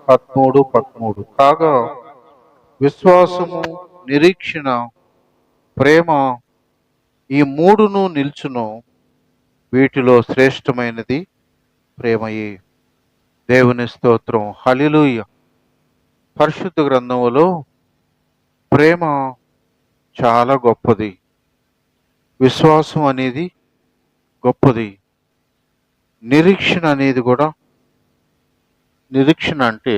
13:13 కాగా విశ్వాసము, నిరీక్షణ, ప్రేమ ఈ మూడును నిల్చును, వీటిలో శ్రేష్టమైనది ప్రేమయే. దేవుని స్తోత్రం. హల్లెలూయా. పరిశుద్ధ గ్రంథములో ప్రేమ చాలా గొప్పది. విశ్వాసం అనేది గొప్పది. నిరీక్షణ అనేది కూడా, నిరీక్షణ అంటే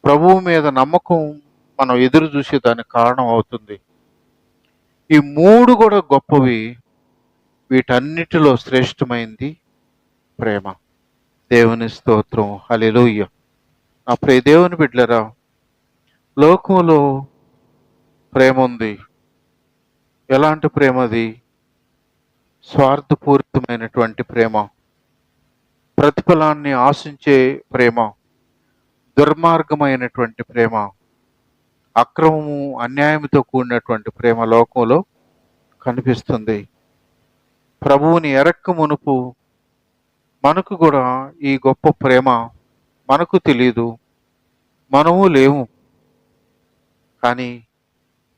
ప్రభువు మీద నమ్మకం మనం ఎదురు చూసే దానికి కారణం అవుతుంది. ఈ మూడు కూడా గొప్పవి. వీటన్నిటిలో శ్రేష్టమైంది ప్రేమ. దేవుని స్తోత్రం. హల్లెలూయా. నా ప్రియ దేవుని బిడ్డలారా, లోకంలో ప్రేమ ఉంది. ఎలాంటి ప్రేమ అది? స్వార్థపూరితమైనటువంటి ప్రేమ, ప్రతిఫలాన్ని ఆశించే ప్రేమ, దుర్మార్గమైనటువంటి ప్రేమ, అక్రమము, అన్యాయంతో కూడినటువంటి ప్రేమ లోకంలో కనిపిస్తుంది. ప్రభువుని ఎరక్క మునుపు మనకు కూడా ఈ గొప్ప ప్రేమ మనకు తెలియదు, మనము లేవు. కానీ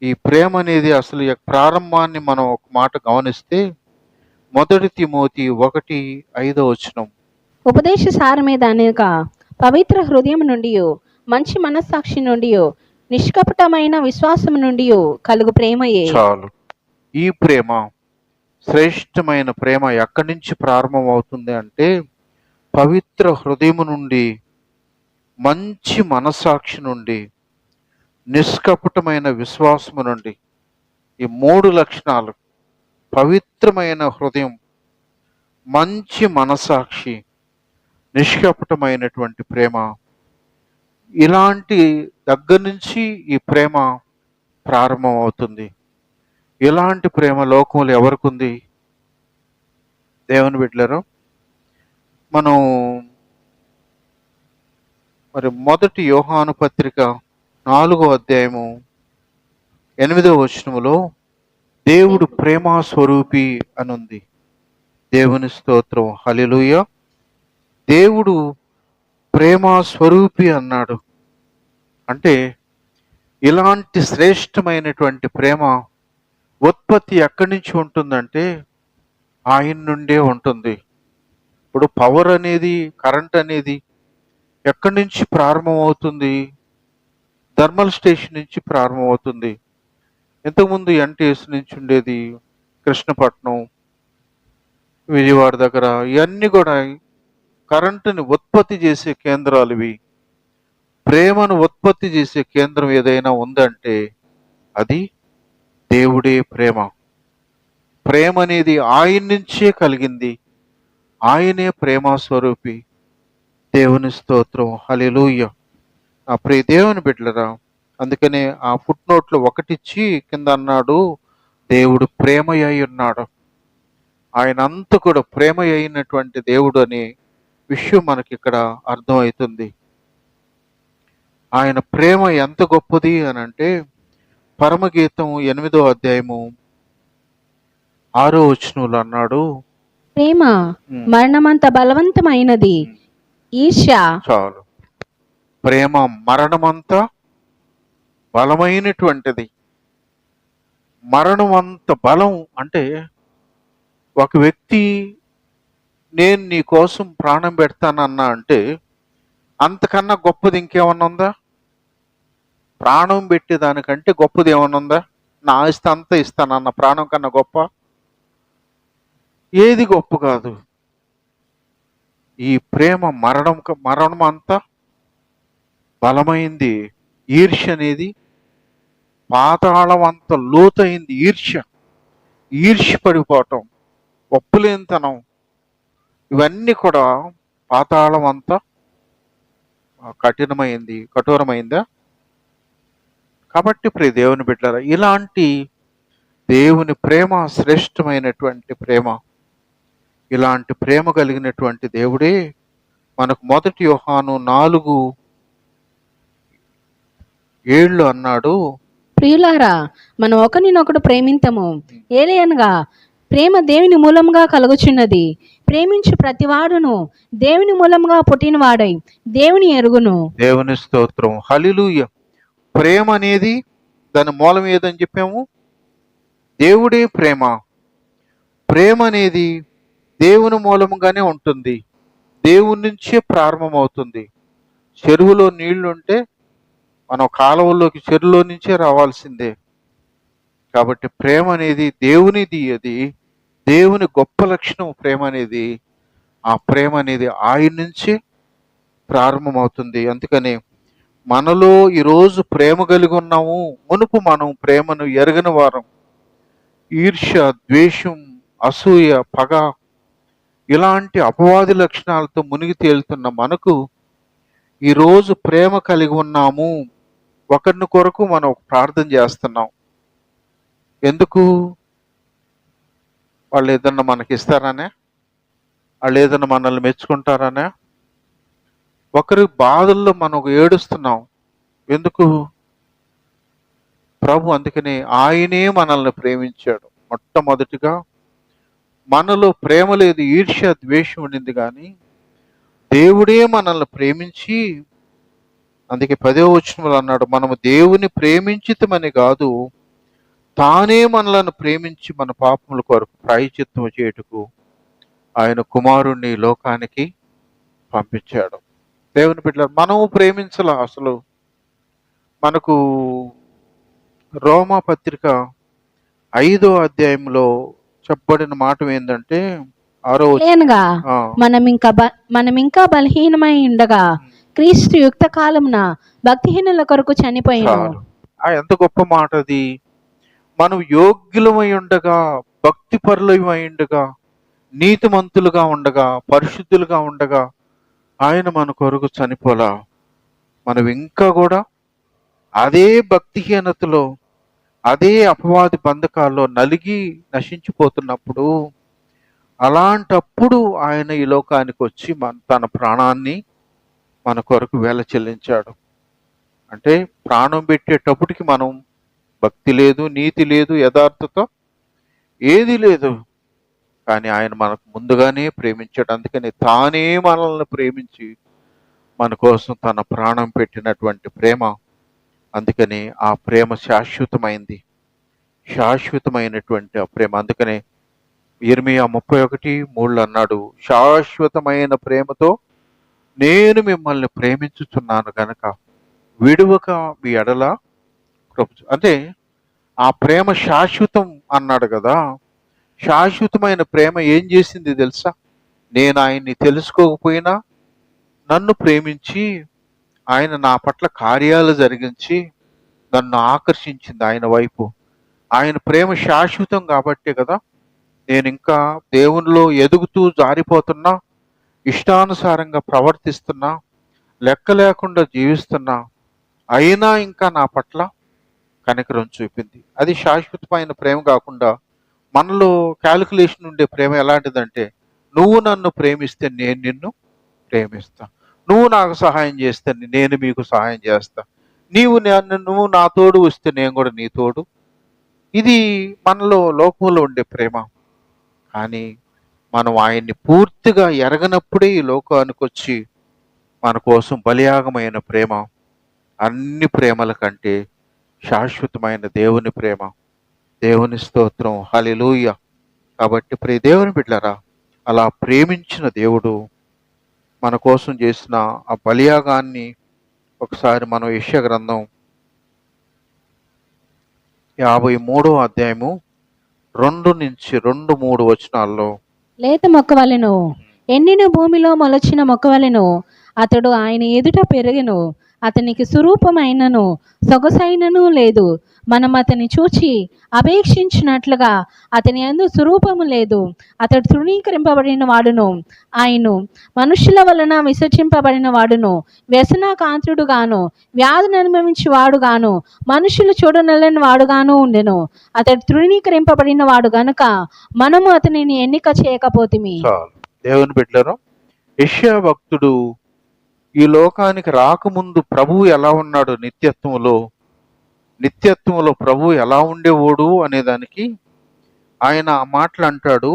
ఈ ప్రేమ అనేది అసలు ప్రారంభాన్ని మనం ఒక మాట గమనిస్తే 1 తిమోతి 1:5 ఉపదేశ సారమేద అనేక పవిత్ర హృదయం నుండి, మంచి మనస్సాక్షి నుండి, నిష్కపటమైన విశ్వాసం నుండి కలుగు ప్రేమయే. చాలు. ఈ ప్రేమ, శ్రేష్టమైన ప్రేమ ఎక్కడి నుంచి ప్రారంభం అవుతుంది అంటే పవిత్ర హృదయం నుండి, మంచి మనస్సాక్షి నుండి, నిష్కపటమైన విశ్వాసము నుండి. ఈ మూడు లక్షణాలు, పవిత్రమైన హృదయం, మంచి మనస్సాక్షి, నిష్కపటమైనటువంటి ప్రేమ, ఇలాంటి దగ్గర నుంచి ఈ ప్రేమ ప్రారంభం అవుతుంది. ఇలాంటి ప్రేమ లోకంలో ఎవరికి ఉంది? దేవుని బిడ్డలారా, మనం మరి 1 యోహాను పత్రిక 4:8 దేవుడు ప్రేమ స్వరూపి అని ఉంది. దేవుని స్తోత్రం. హల్లెలూయా. దేవుడు ప్రేమ స్వరూపి అన్నాడు. అంటే ఇలాంటి శ్రేష్టమైనటువంటి ప్రేమ ఉత్పత్తి ఎక్కడి నుంచి ఉంటుందంటే ఆయన నుండే ఉంటుంది. ఇప్పుడు పవర్ అనేది, కరెంట్ అనేది ఎక్కడి నుంచి ప్రారంభం అవుతుంది? థర్మల్ స్టేషన్ నుంచి ప్రారంభం అవుతుంది. ఇంతకుముందు ఎన్టీఎస్ నుంచి ఉండేది కృష్ణపట్నం, విజయవాడ దగ్గర. ఇవన్నీ కూడా కరెంటుని ఉత్పత్తి చేసే కేంద్రాలు ఇవి. ప్రేమను ఉత్పత్తి చేసే కేంద్రం ఏదైనా ఉందంటే అది దేవుడే ప్రేమ. ప్రేమ అనేది ఆయన నుంచే కలిగింది. ఆయనే ప్రేమ స్వరూపి. దేవుని స్తోత్రం. హల్లెలూయా. ఆ ప్రియ దేవుని బిడ్డలరా, అందుకనే ఆ ఫుట్ నోట్లో ఒకటిచ్చి కింద అన్నాడు, దేవుడు ప్రేమ అయి ఉన్నాడు. ఆయన అంత కూడా ప్రేమ అయినటువంటి దేవుడు అనే విషయం మనకి ఇక్కడ అర్థమవుతుంది. ఆయన ప్రేమ ఎంత గొప్పది అని అంటే పరమగీతం 8:6 అన్నాడు, ప్రేమ మరణమంత బలవంతమైనది, ఈర్ష్య. చాలు. ప్రేమ మరణమంతా బలమైనటువంటిది. మరణం అంత బలం అంటే ఒక వ్యక్తి నేను నీ కోసం ప్రాణం పెడతానన్నా అంటే అంతకన్నా గొప్పది ఇంకేమన్నా ఉందా? ప్రాణం పెట్టేదానికంటే గొప్పది ఏమన్నా ఉందా? నా ఆస్తి అంతా ఇస్తానన్న ప్రాణం కన్నా గొప్ప ఏది గొప్ప కాదు. ఈ ప్రేమ మరణం అంతా బలమైంది. ఈర్ష్య అనేది పాతాళం అంత లోతైంది. ఈర్ష్య పడిపోవటం, ఒప్పులేనితనం, ఇవన్నీ కూడా పాతాళం అంతా కఠోరమైందా? కాబట్టి ప్రియ దేవుని బిడ్డలారా, ఇలాంటి దేవుని ప్రేమ శ్రేష్టమైనటువంటి ప్రేమ. ఇలాంటి ప్రేమ కలిగినటువంటి దేవుడే మనకు 1 యోహాను 4:7 అన్నాడు, ప్రియులారా, మనం ఒకరినొకడు ప్రేమింతము. ఏలయనగా ప్రేమ దేవుని మూలంగా కలుగుచున్నది. ప్రేమించు ప్రతివాడును దేవుని మూలముగా పుట్టినవాడై దేవుని ఎరుగును. దేవుని స్తోత్రం. హల్లెలూయా. ప్రేమ అనేది దాని మూలం ఏదని చెప్పాము? దేవుడే ప్రేమ. ప్రేమ అనేది దేవుని మూలముగానే ఉంటుంది, దేవుని నుంచే ప్రారంభమవుతుంది. చెరువులో నీళ్లుంటే మనం కాలువలోకి చెరువులో నుంచే రావాల్సిందే. కాబట్టి ప్రేమ అనేది దేవునిది, అది దేవుని గొప్ప లక్షణం. ప్రేమ అనేది, ఆ ప్రేమ అనేది ఆయన నుంచి ప్రారంభమవుతుంది. అందుకని మనలో ఈరోజు ప్రేమ కలిగి ఉన్నాము. మునుపు మనం ప్రేమను ఎరగని వారం. ఈర్ష్య, ద్వేషం, అసూయ, పగ ఇలాంటి అపవాది లక్షణాలతో మునిగి తేలుతున్న మనకు ఈరోజు ప్రేమ కలిగి ఉన్నాము. ఒకరిని కొరకు మనం ప్రార్థన చేస్తున్నాం. ఎందుకు? వాళ్ళు ఏదన్నా మనకి ఇస్తారనే, వాళ్ళు ఏదన్నా మనల్ని మెచ్చుకుంటారనే. ఒకరి బాధల్లో మనం ఏడుస్తున్నాం. ఎందుకు? ప్రభు అందుకనే ఆయనే మనల్ని ప్రేమించాడు. మొట్టమొదటిగా మనలో ప్రేమ లేదు, ఈర్ష్య ద్వేషం ఉండింది, కానీ దేవుడే మనల్ని ప్రేమించి, అందుకే 10వ వచనంలో అన్నాడు, మనము దేవుని ప్రేమించితమని కాదు, తానే మనలను ప్రేమించి మన పాపముల కొరకు ప్రాయశ్చిత్తము చేయుటకు ఆయన కుమారుణ్ణి ఈ లోకానికి పంపించాడు. దేవుని బిడ్డలారా, మనము ప్రేమించాల. అసలు మనకు రోమా పత్రిక 5వ అధ్యాయంలో చెప్పబడిన మాట ఏంటంటే 6వ వచనం. లేనగా ఆ, మనం ఇంకా బలహీనమై ఉండగా క్రీస్తు యుక్త కాలమున భక్తిహీనుల కొరకు చనిపోయాను. చాలు. ఎంత గొప్ప మాట అది. మనం యోగ్యులమై ఉండగా, భక్తి పరులమై ఉండగా, నీతిమంతులుగా ఉండగా, పరిశుద్ధులుగా ఉండగా ఆయన మన కొరకు చనిపోలా. మనం ఇంకా కూడా అదే భక్తిహీనతలో, అదే అపవాది బంధకాల్లో నలిగి నశించిపోతున్నప్పుడు, అలాంటప్పుడు ఆయన ఈ లోకానికి వచ్చి తన ప్రాణాన్ని మన కొరకు వేల చెల్లించాడు. అంటే ప్రాణం పెట్టేటప్పటికి మనం భక్తి లేదు, నీతి లేదు, యథార్థత ఏది లేదు, కానీ ఆయన మనకు ముందుగానే ప్రేమించాడు. అందుకని తానే మనల్ని ప్రేమించి మన కోసం తన ప్రాణం పెట్టినటువంటి ప్రేమ. అందుకని ఆ ప్రేమ శాశ్వతమైనటువంటి ఆ ప్రేమ. అందుకనే ఇర్మియా 31:3 అన్నాడు, శాశ్వతమైన ప్రేమతో నేను మిమ్మల్ని ప్రేమించుచున్నాను గనక విడువక మీ ఎడల అంటే ఆ ప్రేమ శాశ్వతం అన్నాడు కదా. శాశ్వతమైన ప్రేమ ఏం చేసింది తెలుసా? నేను ఆయన్ని తెలుసుకోకపోయినా నన్ను ప్రేమించి, ఆయన నా పట్ల కార్యాలు జరిగించి నన్ను ఆకర్షించింది ఆయన వైపు. ఆయన ప్రేమ శాశ్వతం కాబట్టే కదా నేను ఇంకా దేవునిలో ఎదుగుతూ జారిపోతున్నా, ఇష్టానుసారంగా ప్రవర్తిస్తున్నా, లెక్క లేకుండా జీవిస్తున్నా, అయినా ఇంకా నా పట్ల కనికరం చూపింది. అది శాశ్వతమైన ప్రేమ కాకుండా మనలో క్యాలిక్యులేషన్ ఉండే ప్రేమ ఎలాంటిదంటే, నువ్వు నన్ను ప్రేమిస్తే నేను నిన్ను ప్రేమిస్తా, నువ్వు నాకు సహాయం చేస్తే నేను మీకు సహాయం చేస్తా, నువ్వు నా తోడు వస్తే నేను కూడా నీ తోడు. ఇది మనలో లోకంలో ఉండే ప్రేమ. కానీ మనం ఆయన్ని పూర్తిగా ఎరగనప్పుడే ఈ లోకానికి వచ్చి మన కోసం బలియాగమైన ప్రేమ అన్ని ప్రేమల కంటే శాశ్వతమైన దేవుని ప్రేమ. దేవుని స్తోత్రం. హల్లెలూయా. కాబట్టి ప్రియ దేవుని బిడ్డలారా, అలా ప్రేమించిన దేవుడు మన కోసం చేసిన ఆ బలియాగాన్ని ఒకసారి మనం యెషయా గ్రంథం 53వ అధ్యాయము 2-3 వచనాల్లో, లేత మొక్క వలెను ఎండిన భూమిలో మొలచిన మొక్క వలెను అతడు ఆయన ఎదుట పెరిగెను. అతనికి స్వరూపమైనను సొగసైనను లేదు. మనం అతని చూచి అపేక్షించినట్లుగా అతని యందు స్వరూపము లేదు. అతడు తృణీకరింపబడిన వాడును, ఆయన మనుషుల వలన విసర్జింపబడిన వాడును, వ్యసనకాంతుడుగాను వ్యాధిని అనుభవించి వాడుగాను మనుషులు చూడనలని వాడుగాను ఉండెను. అతడు తృణీకరింపబడిన వాడు గనుక మనము అతనిని ఎన్నిక చేయకపోతిమి. చాలు. దేవుని బిడ్డలారా, యెషయా భక్తుడు ఈ లోకానికి రాకముందు ప్రభువు ఎలా ఉన్నాడు, నిత్యత్వంలో ప్రభువు ఎలా ఉండేవాడు అనేదానికి ఆయన ఆ మాటలు అంటాడు.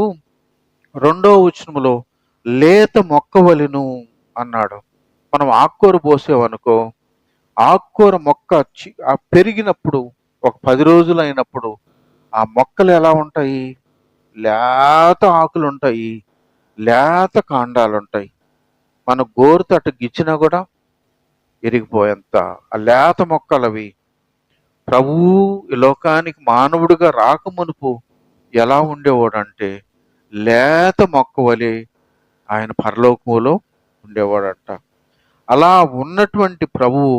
రెండో వచనములో లేత మొక్కవలెను అన్నాడు. మనం ఆకుకూర పోసామనుకో, ఆకుకూర మొక్క పెరిగినప్పుడు ఒక 10 రోజులు అయినప్పుడు ఆ మొక్కలు ఎలా ఉంటాయి? లేత ఆకులు ఉంటాయి, లేత కాండాలు ఉంటాయి. మన గోరుతో అటు గిచ్చినా కూడా ఇరిగిపోయేంత ఆ లేత మొక్కలవి. ప్రభువు ఈ లోకానికి మానవుడిగా రాకమునుపు ఎలా ఉండేవాడంటే లేత మొక్క వలె ఆయన పరలోకములో ఉండేవాడంట. అలా ఉన్నటువంటి ప్రభువు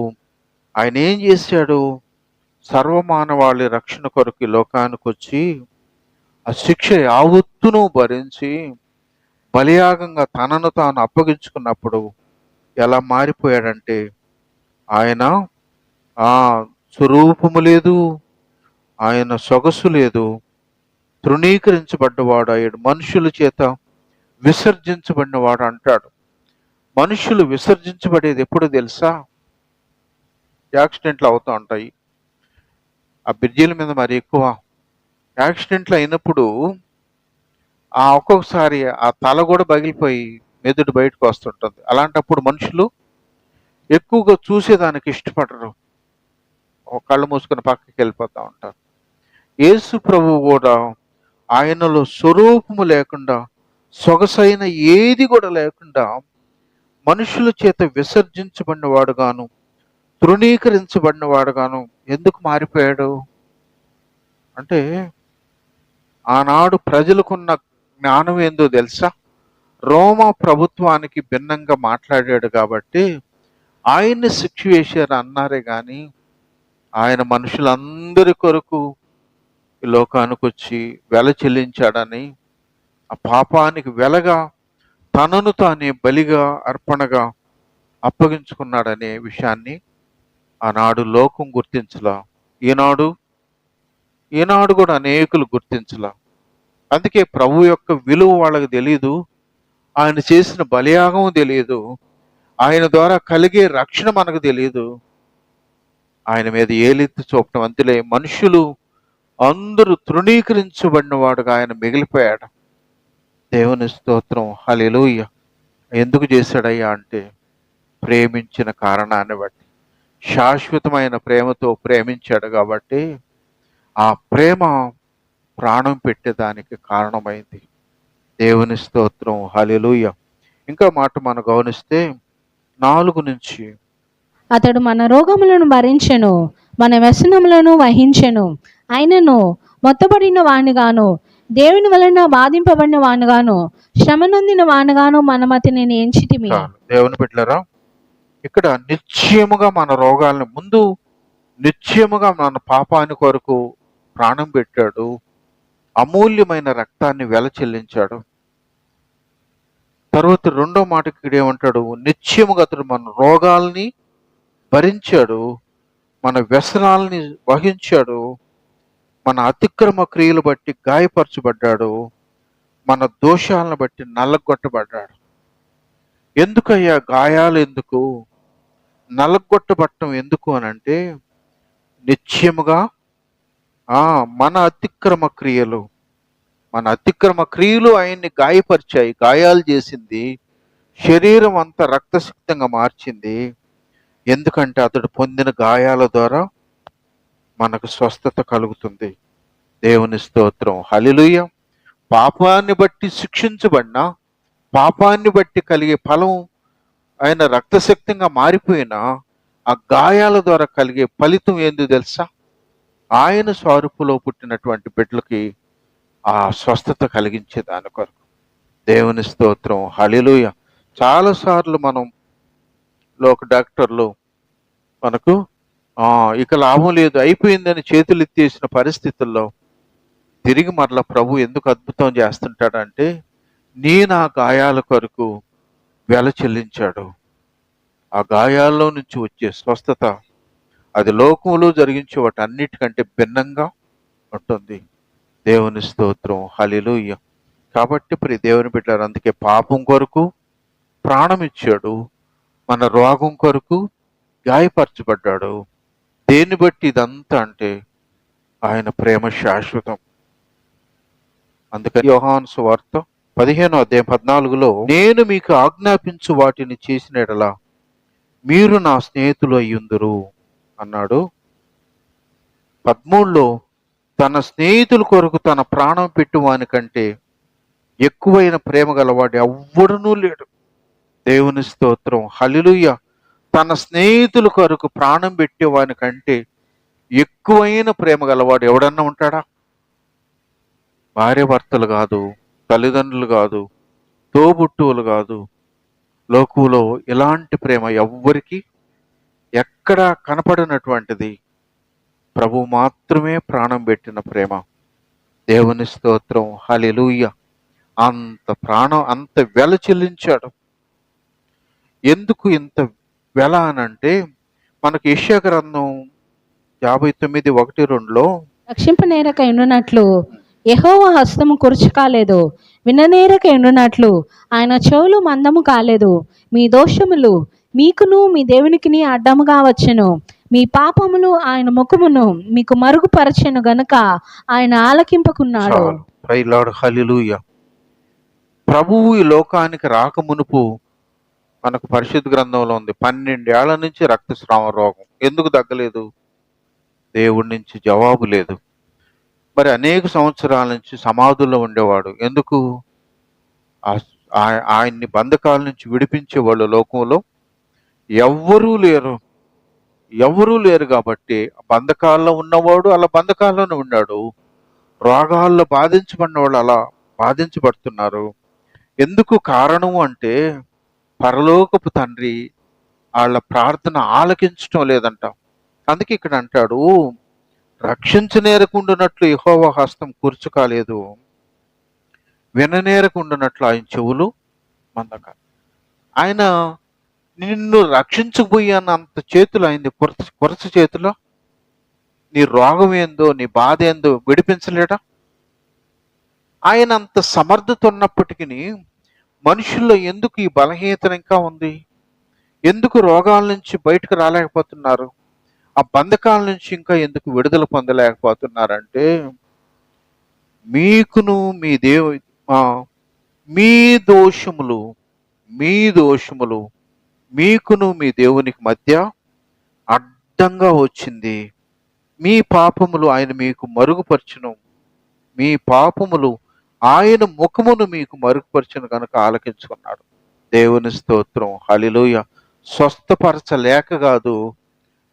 ఆయన ఏం చేశాడు? సర్వమానవాళి రక్షణ కొరకు ఈ లోకానికి వచ్చి ఆ శిక్ష యావత్తును భరించి బలియాగంగా తనను తాను అప్పగించుకున్నప్పుడు ఎలా మారిపోయాడంటే ఆయన ఆ స్వరూపము లేదు, ఆయన సొగసు లేదు, తృణీకరించబడ్డవాడు అయ్యాడు, మనుషుల చేత విసర్జించబడినవాడు అంటాడు. మనుషులు విసర్జించబడేది ఎప్పుడు తెలుసా? యాక్సిడెంట్లు అవుతూ ఉంటాయి. ఆ బ్రిడ్జిల మీద మరి ఎక్కువ యాక్సిడెంట్లు అయినప్పుడు ఒక్కొక్కసారి ఆ తల కూడా పగిలిపోయి మెదడు బయటకు వస్తుంటుంది. అలాంటప్పుడు మనుషులు ఎక్కువగా చూసేదానికి ఇష్టపడరు, కళ్ళు మూసుకొని పక్కకి వెళ్ళిపోతూ ఉంటారు. యేసు ప్రభువు కూడా ఆయనలో స్వరూపము లేకుండా, సొగసైన ఏది కూడా లేకుండా మనుషుల చేత విసర్జించబడినవాడుగాను, తృణీకరించబడినవాడుగాను ఎందుకు మారిపోయాడు అంటే, ఆనాడు ప్రజలకున్న జ్ఞానం ఏందో తెలుసా? రోమా ప్రభుత్వానికి భిన్నంగా మాట్లాడాడు కాబట్టి ఆయన్ని శిక్ష వేశారు అన్నారే కానీ ఆయన మనుషులందరి కొరకు ఈ లోకానికి వచ్చి వెల చెల్లించాడని, ఆ పాపానికి వెలగా తనను తానే బలిగా అర్పణగా అప్పగించుకున్నాడనే విషయాన్ని ఆనాడు లోకం గుర్తించలా. ఈనాడు కూడా అనేకులు గుర్తించలా. అందుకే ప్రభు యొక్క విలువ వాళ్ళకి తెలియదు, ఆయన చేసిన బలియాగం తెలియదు, ఆయన ద్వారా కలిగే రక్షణ మనకు తెలియదు. ఆయన మీద ఏలెత్తి చూపటం అంతలే మనుషులు అందరూ తృణీకరించబడిన వాడుగా ఆయన మిగిలిపోయాడు. దేవుని స్తోత్రం, హల్లెలూయా. ఎందుకు చేశాడయ్యా అంటే ప్రేమించిన కారణాన్ని బట్టి, శాశ్వతమైన ప్రేమతో ప్రేమించాడు కాబట్టి ఆ ప్రేమ ప్రాణం పెట్టేదానికి కారణమైంది. దేవుని స్తోత్రం, హల్లెలూయా. ఇంకా మాట మనం గమనిస్తే 4 నుంచి అతడు మన రోగములను భరించెను, మన వ్యసనములను వహించెను. ఆయనను మొత్తబడిన వానిగాను, దేవుని వలన బాధింపబడిన వానిగాను, శ్రమ నొందిన వానిగాను మనం అతనిని ఎంచితిమి. దేవుని బిడ్డలారా, ఇక్కడ నిశ్చయముగా మన రోగాలను ముందు నిశ్చయముగా మన పాపాని కొరకు ప్రాణం పెట్టాడు, అమూల్యమైన రక్తాన్ని వెల చెల్లించాడు. తర్వాత రెండో మాటకి ఇక్కడ ఏమంటాడు? నిశ్చయముగా అతడు మన రోగాల్ని భరించాడు, మన వ్యసనాల్ని వహించాడు, మన అతిక్రమ క్రియలు బట్టి గాయపరచబడ్డాడు, మన దోషాలను బట్టి నల్లగొట్టబడ్డాడు. ఎందుకయ్యా గాయాలు ఎందుకు, నల్లగొట్టబట్టం ఎందుకు అని అంటే, నిశ్చయముగా మన అతిక్రమ క్రియలు ఆయన్ని గాయపరిచాయి, గాయాలు చేసింది, శరీరం అంతా రక్తసిక్తంగా మార్చింది. ఎందుకంటే అతడు పొందిన గాయాల ద్వారా మనకు స్వస్థత కలుగుతుంది. దేవుని స్తోత్రం, హల్లెలూయా. పాపాన్ని బట్టి శిక్షించబడినా, పాపాన్ని బట్టి కలిగే ఫలం ఆయన రక్తశక్తంగా మారిపోయినా, ఆ గాయాల ద్వారా కలిగే ఫలితం ఏందో తెలుసా? ఆయన స్వరూపులో పుట్టినటువంటి బిడ్డలకి ఆ స్వస్థత కలిగించే దాని కొరకు. దేవుని స్తోత్రం, హల్లెలూయా. చాలాసార్లు మనం లోక డాక్టర్లు మనకు ఇక లాభం లేదు, అయిపోయిందని చేతులు ఎత్తేసిన పరిస్థితుల్లో తిరిగి మరలా ప్రభు ఎందుకు అద్భుతం చేస్తుంటాడంటే, నా గాయాల కొరకు వెల చెల్లించాడు. ఆ గాయాల్లో నుంచి వచ్చే స్వస్థత అది లోకంలో జరిగించే వాటి అన్నిటికంటే భిన్నంగా ఉంటుంది. దేవుని స్తోత్రం, హల్లెలూయా. కాబట్టి ప్రియ దేవుని బిడ్డలారా, అందుకే పాపం కొరకు ప్రాణం ఇచ్చాడు, మన రోగం కొరకు గాయపరచబడ్డాడు. దేన్ని బట్టి ఇదంతా అంటే ఆయన ప్రేమ శాశ్వతం. అందుకని యోహాను సువార్త 15వ అధ్యాయం 14లో, నేను మీకు ఆజ్ఞాపించు వాటిని చేసిన యెడల మీరు నా స్నేహితులు అయ్యుందురు అన్నాడు. 13లో, తన స్నేహితుల కొరకు తన ప్రాణం పెట్టువాని కంటే ఎక్కువైన ప్రేమ గలవాడు ఎవ్వడునూ లేడు. దేవుని స్తోత్రం, హల్లెలూయా. తన స్నేహితుల కొరకు ప్రాణం పెట్టేవాని కంటే ఎక్కువైన ప్రేమ గలవాడు ఎవడన్నా ఉంటాడా? భార్య భర్తలు కాదు, తల్లిదండ్రులు కాదు, తోబుట్టువులు కాదు, లోకంలో ఇలాంటి ప్రేమ ఎవ్వరికి ఎక్కడ కనపడినటువంటిది. ప్రభు మాత్రమే ప్రాణం పెట్టిన ప్రేమ. దేవుని స్తోత్రం, హల్లెలూయా. అంత ప్రాణం, అంత వెల చెల్లించాడు. ఎందుకు ఇంత వెల అనంటే, మనకు యెషయా గ్రంథం 59:1-2లో, రక్షింపనేరక ఎండునట్లు యెహోవా హస్తము కురుచు కాలేదు, విననేరక ఎండునట్లు ఆయన చెవులు మందము కాలేదు. మీ దోషములు మీకును మీ దేవునికిని అడ్డముగా వచ్చెను, మీ పాపములు ఆయన ముఖమును మీకు మరుగుపరచెను గనుక ఆయన ఆలకింపకున్నాడు. చాలు. ప్రైజ్ లార్డ్, హల్లెలూయా. ప్రభువు ఈ లోకానికి రాకమునుపు మనకు పరిశుద్ధ గ్రంథంలో ఉంది, 12 ఏళ్ల నుంచి రక్తస్రావ రోగం. ఎందుకు తగ్గలేదు? దేవుడి నుంచి జవాబు లేదు. మరి అనేక సంవత్సరాల నుంచి సమాధుల్లో ఉండేవాడు. ఎందుకు? ఆయన్ని బంధకాల నుంచి విడిపించే వాళ్ళు లోకంలో ఎవ్వరూ లేరు. ఎవరూ లేరు కాబట్టి బంధకాల్లో ఉన్నవాడు అలా బంధకాల్లోనే ఉన్నాడు. రోగాల్లో బాధించబడిన వాళ్ళు అలా బాధించబడుతున్నారు. ఎందుకు కారణము అంటే, పరలోకపు తండ్రి వాళ్ళ ప్రార్థన ఆలకించటం లేదంట. అందుకే ఇక్కడ అంటాడు, రక్షించనేరకుండానట్లు యెహోవా హస్తం కూర్చు కాలేదు, విననేరకుండానట్లు ఆయన చెవులు మందక. ఆయన నిన్ను రక్షించబోయానంత చేతులు అయింది, కొరస చేతిలో నీ రోగం ఏందో, నీ బాధ ఏందో విడిపించలేడా? ఆయన అంత సమర్థత ఉన్నప్పటికీ మనుషుల్లో ఎందుకు ఈ బలహీనత ఇంకా ఉంది? ఎందుకు రోగాల నుంచి బయటకు రాలేకపోతున్నారు? ఆ బంధకాల నుంచి ఇంకా ఎందుకు విడుదల పొందలేకపోతున్నారంటే, మీకును మీ మీ దోషములు మీకును మీ దేవునికి మధ్య అడ్డంగా వచ్చింది. మీ పాపములు ఆయన మీకు మరుగుపరచును, మీ పాపములు ఆయన ముఖమును మీకు మరుగుపరచును కనుక ఆలకించుకున్నాడు. దేవుని స్తోత్రం, హల్లెలూయా. స్వస్థపరచలేక కాదు,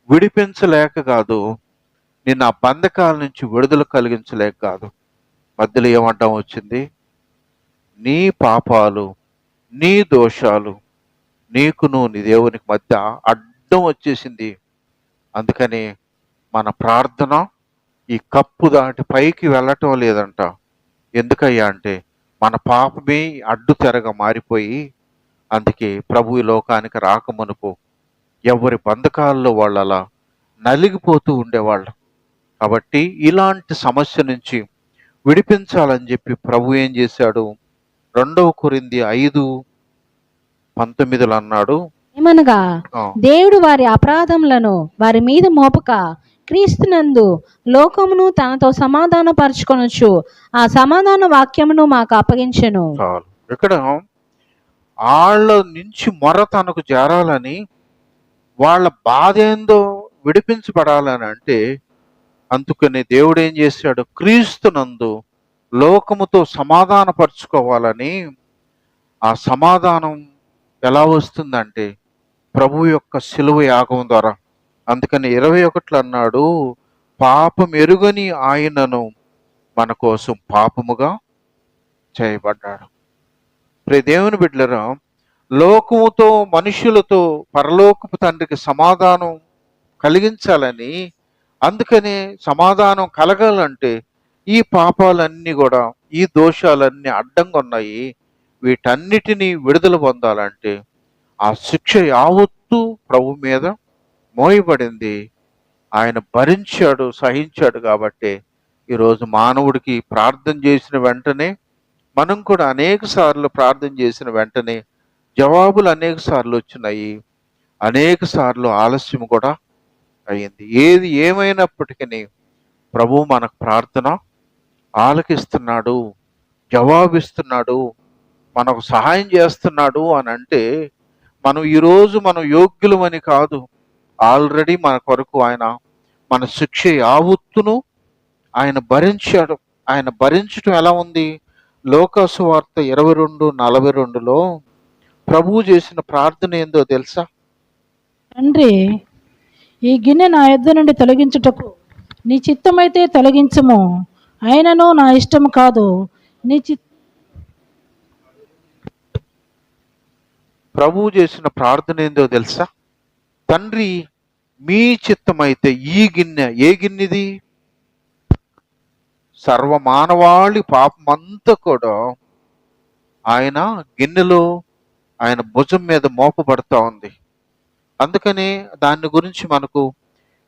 విడిపించలేక కాదు, నిన్ను ఆ బంధకాల నుంచి విడుదల కలిగించలేక కాదు. మధ్యలో ఏమంటాం వచ్చింది? నీ పాపాలు, నీ దోషాలు నీకును నీ దేవునికి మధ్య అడ్డం వచ్చేసింది. అందుకని మన ప్రార్థన ఈ కప్పు దాటి పైకి వెళ్ళటం లేదంట. ఎందుకయ్యా అంటే, మన పాపమే అడ్డు తెరగా మారిపోయి, అందుకే ప్రభు ఈ లోకానికి రాకమునుపు ఎవరి బంధకాల్లో వాళ్ళు అలా నలిగిపోతూ ఉండేవాళ్ళు. కాబట్టి ఇలాంటి సమస్య నుంచి విడిపించాలని చెప్పి ప్రభు ఏం చేశాడు? 2 కొరింథీ 5:19 అన్నాడు, ఏమనగా దేవుడు వారి అపరాధములను వారి మీద మోపక క్రీస్తునందు లోకమును తనతో సమాధాన పరచుకొనొచ్చు ఆ సమాధాన వాక్యమును మాకు అప్పగించెను. చాలు. ఇక్కడ వాళ్ళ నుంచి మొర తనకు చేరాలని, వాళ్ళ బాధ ఏందో విడిపించబడాలని అంటే, అందుకని దేవుడు ఏం చేశాడు? క్రీస్తునందు లోకముతో సమాధాన పరుచుకోవాలని. ఆ సమాధానం ఎలా వస్తుందంటే, ప్రభు యొక్క శిలువ యాగం ద్వారా. అందుకని 21 అన్నాడు, పాపం ఎరుగని ఆయనను మన కోసం పాపముగా చేయబడ్డాడు. ప్రియ దేవుని బిడ్డలారా, లోకముతో మనుషులతో పరలోకపు తండ్రికి సమాధానం కలిగించాలని, అందుకని సమాధానం కలగాలంటే ఈ పాపాలన్నీ కూడా, ఈ దోషాలన్నీ అడ్డంగా ఉన్నాయి. వీటన్నిటినీ విడుదల పొందాలంటే ఆ శిక్ష యావత్తు ప్రభు మీద మోయబడింది. ఆయన భరించాడు, సహించాడు. కాబట్టి ఈరోజు మానవుడికి ప్రార్థన చేసిన వెంటనే, మనం కూడా అనేక సార్లు ప్రార్థన చేసిన వెంటనే జవాబులు అనేక సార్లు వచ్చినాయి, అనేక సార్లు ఆలస్యం కూడా అయింది. ఏది ఏమైనప్పటికీ ప్రభు మనకు ప్రార్థన ఆలకిస్తున్నాడు, జవాబిస్తున్నాడు. మనకు సహాయం చేస్తున్నాడు అని అంటే మనం ఈరోజు మనం యోగ్యులమని కాదు. ఆల్రెడీ మన కొరకు ఆయన మన శిక్ష యావత్తును ఆయన భరించాడు. ఆయన భరించటం ఎలా ఉంది? లోకాసు వార్త 22:42లో ప్రభువు చేసిన ప్రార్థన ఏందో తెలుసా? తండ్రి, ఈ గిన్నె నా యొద్ద నుండి తొలగించుటకు నీ చిత్తమైతే తొలగించుము, అయినను నా ఇష్టం కాదు నీ ప్రభువు చేసిన ప్రార్థన ఏందో తెలుసా? తండ్రి, మీ చిత్తమైతే ఈ గిన్నె, ఏ గిన్నెది? సర్వమానవాళి పాపమంతా కూడా ఆయన గిన్నెలో ఆయన భుజం మీద మోపబడతా ఉంది. అందుకనే దాని గురించి మనకు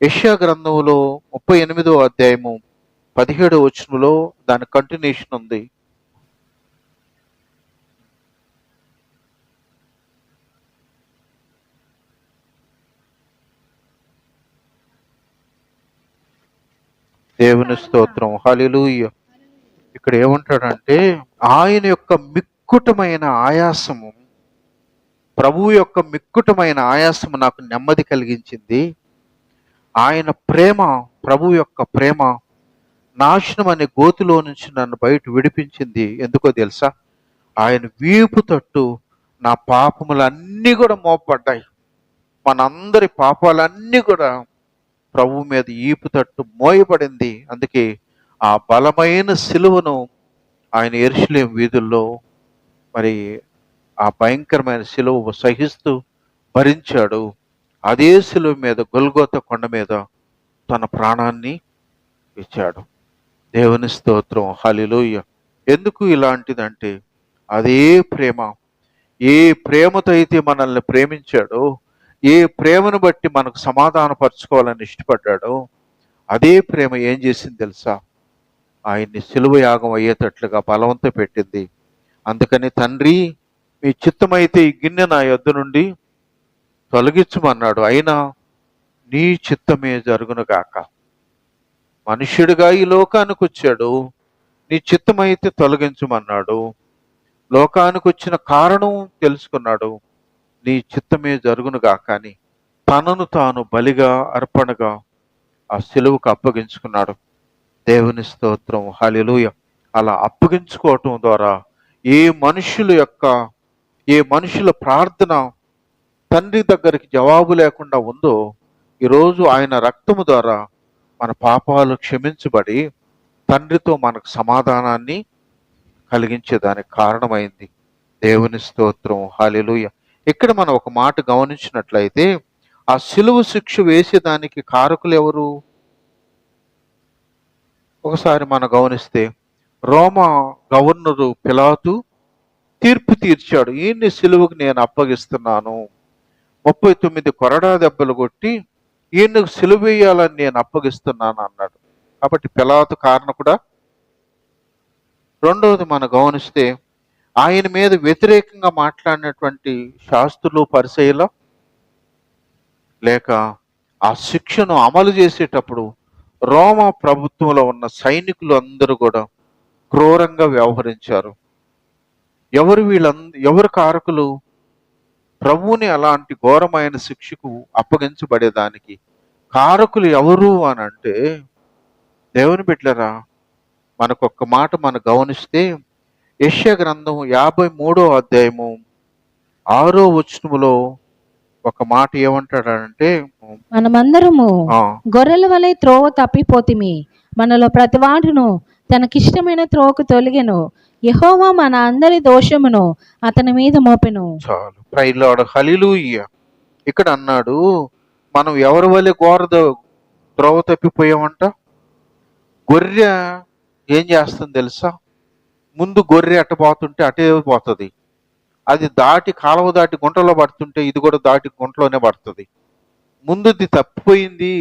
యెషయా గ్రంథంలో 38వ అధ్యాయము 17వ వచనంలో దాని కంటిన్యూషన్ ఉంది. దేవుని స్తోత్రం, హల్లెలూయా. ఇక్కడ ఏమంటాడంటే ఆయన యొక్క మిక్కుటమైన ఆయాసము, ప్రభువు యొక్క మిక్కుటమైన ఆయాసము నాకు నెమ్మది కలిగించింది. ఆయన ప్రేమ, ప్రభు యొక్క ప్రేమ నాశనం అనే గోతిలో నుంచి నన్ను బయట విడిపించింది. ఎందుకో తెలుసా? ఆయన వీపు తట్టు నా పాపములన్నీ కూడా మోపబడ్డాయి. మనందరి పాపాలన్నీ కూడా ప్రభు మీద ఈపు తట్టు మోయబడింది. అందుకే ఆ బలమైన సిలువను ఆయన యెరూషలేము వీధుల్లో మరి ఆ భయంకరమైన సిలువ సహిస్తూ భరించాడు. అదే సిలువ మీద, గొల్గోతా కొండ మీద తన ప్రాణాన్ని ఇచ్చాడు. దేవుని స్తోత్రం, హల్లెలూయా. ఎందుకు ఇలాంటిదంటే అదే ప్రేమ. ఏ ప్రేమతో అయితే మనల్ని ప్రేమించాడో, ఏ ప్రేమను బట్టి మనకు సమాధానపరచుకోవాలని ఇష్టపడ్డాడో, అదే ప్రేమ ఏం చేసింది తెలుసా? ఆయన్ని సిలువ యాగం అయ్యేటట్లుగా బలవంత పెట్టింది. అందుకని తండ్రి, మీ చిత్తమైతే ఈ గిన్నె నా యొద్ద నుండి తొలగించమన్నాడు. అయినా నీ చిత్తమే జరుగునుగాక. మనుష్యుడిగా ఈ లోకానికి వచ్చాడు, నీ చిత్తమైతే తొలగించమన్నాడు. లోకానికి వచ్చిన కారణం తెలుసుకున్నాడు, నీ చిత్తమే జరుగునుగాక అని తనను తాను బలిగా, అర్పణగా ఆ సిలువకు అప్పగించుకున్నాడు. దేవుని స్తోత్రం, హల్లెలూయా. అలా అప్పగించుకోవటం ద్వారా ఏ మనుషుల ప్రార్థన తండ్రి దగ్గరికి జవాబు లేకుండా ఉందో, ఈరోజు ఆయన రక్తము ద్వారా మన పాపాలు క్షమించబడి తండ్రితో మనకు సమాధానాన్ని కలిగించేదానికి కారణమైంది. దేవుని స్తోత్రం, హల్లెలూయా. ఇక్కడ మనం ఒక మాట గమనించినట్లయితే ఆ సిలువ శిక్ష వేసేదానికి కారకులు ఎవరు? ఒకసారి మనం గమనిస్తే రోమా గవర్నరు పిలాతు తీర్పు తీర్చాడు. ఈయన్ని సిలువకు నేను అప్పగిస్తున్నాను, 39 కొరడా దెబ్బలు కొట్టి ఈయనకు సిలువ వేయాలని నేను అప్పగిస్తున్నాను అన్నాడు. కాబట్టి పిలాతు కారణకుడా? రెండవది మనం గమనిస్తే ఆయన మీద వ్యతిరేకంగా మాట్లాడినటువంటి శాస్త్రులు, పరిసయ్యులు, లేక ఆ శిక్షను అమలు చేసేటప్పుడు రోమా ప్రభుత్వంలో ఉన్న సైనికులు అందరూ కూడా క్రూరంగా వ్యవహరించారు. ఎవరు కారకులు? ప్రభువుని అలాంటి ఘోరమైన శిక్షకు అప్పగించబడేదానికి కారకులు ఎవరు అని అంటే, దేవుని బిడ్డలారా, మనకొక్క మాట మనం గమనిస్తే యెషయా గ్రంథం 53వ అధ్యాయము 6వ వచనములో ఒక మాట ఏమంటాడంటే, మనమందరము ఆ, గొర్రెల వలె త్రోవ తప్పిపోతిమి, మనలో ప్రతివాడును తనకిష్టమైన త్రోవకు తొలగెను, యెహోవా మన అందరి దోషమును అతని మీద మోపెను. చాలు. ప్రైలాడు, హల్లెలూయా. ఇక్కడ అన్నాడు, మనం ఎవరి వల్లే త్రోవ తప్పిపోయామంట. గొర్రె ఏం చేస్తుంది తెలుసా? ముందు గొర్రె అట్ట పోతుంటే అటే పోతుంది. అది దాటి, కాలువ దాటి గుంటలో పడుతుంటే ఇది కూడా దాటి గుంటలోనే పడుతుంది. ముందుది తప్పిపోయింది,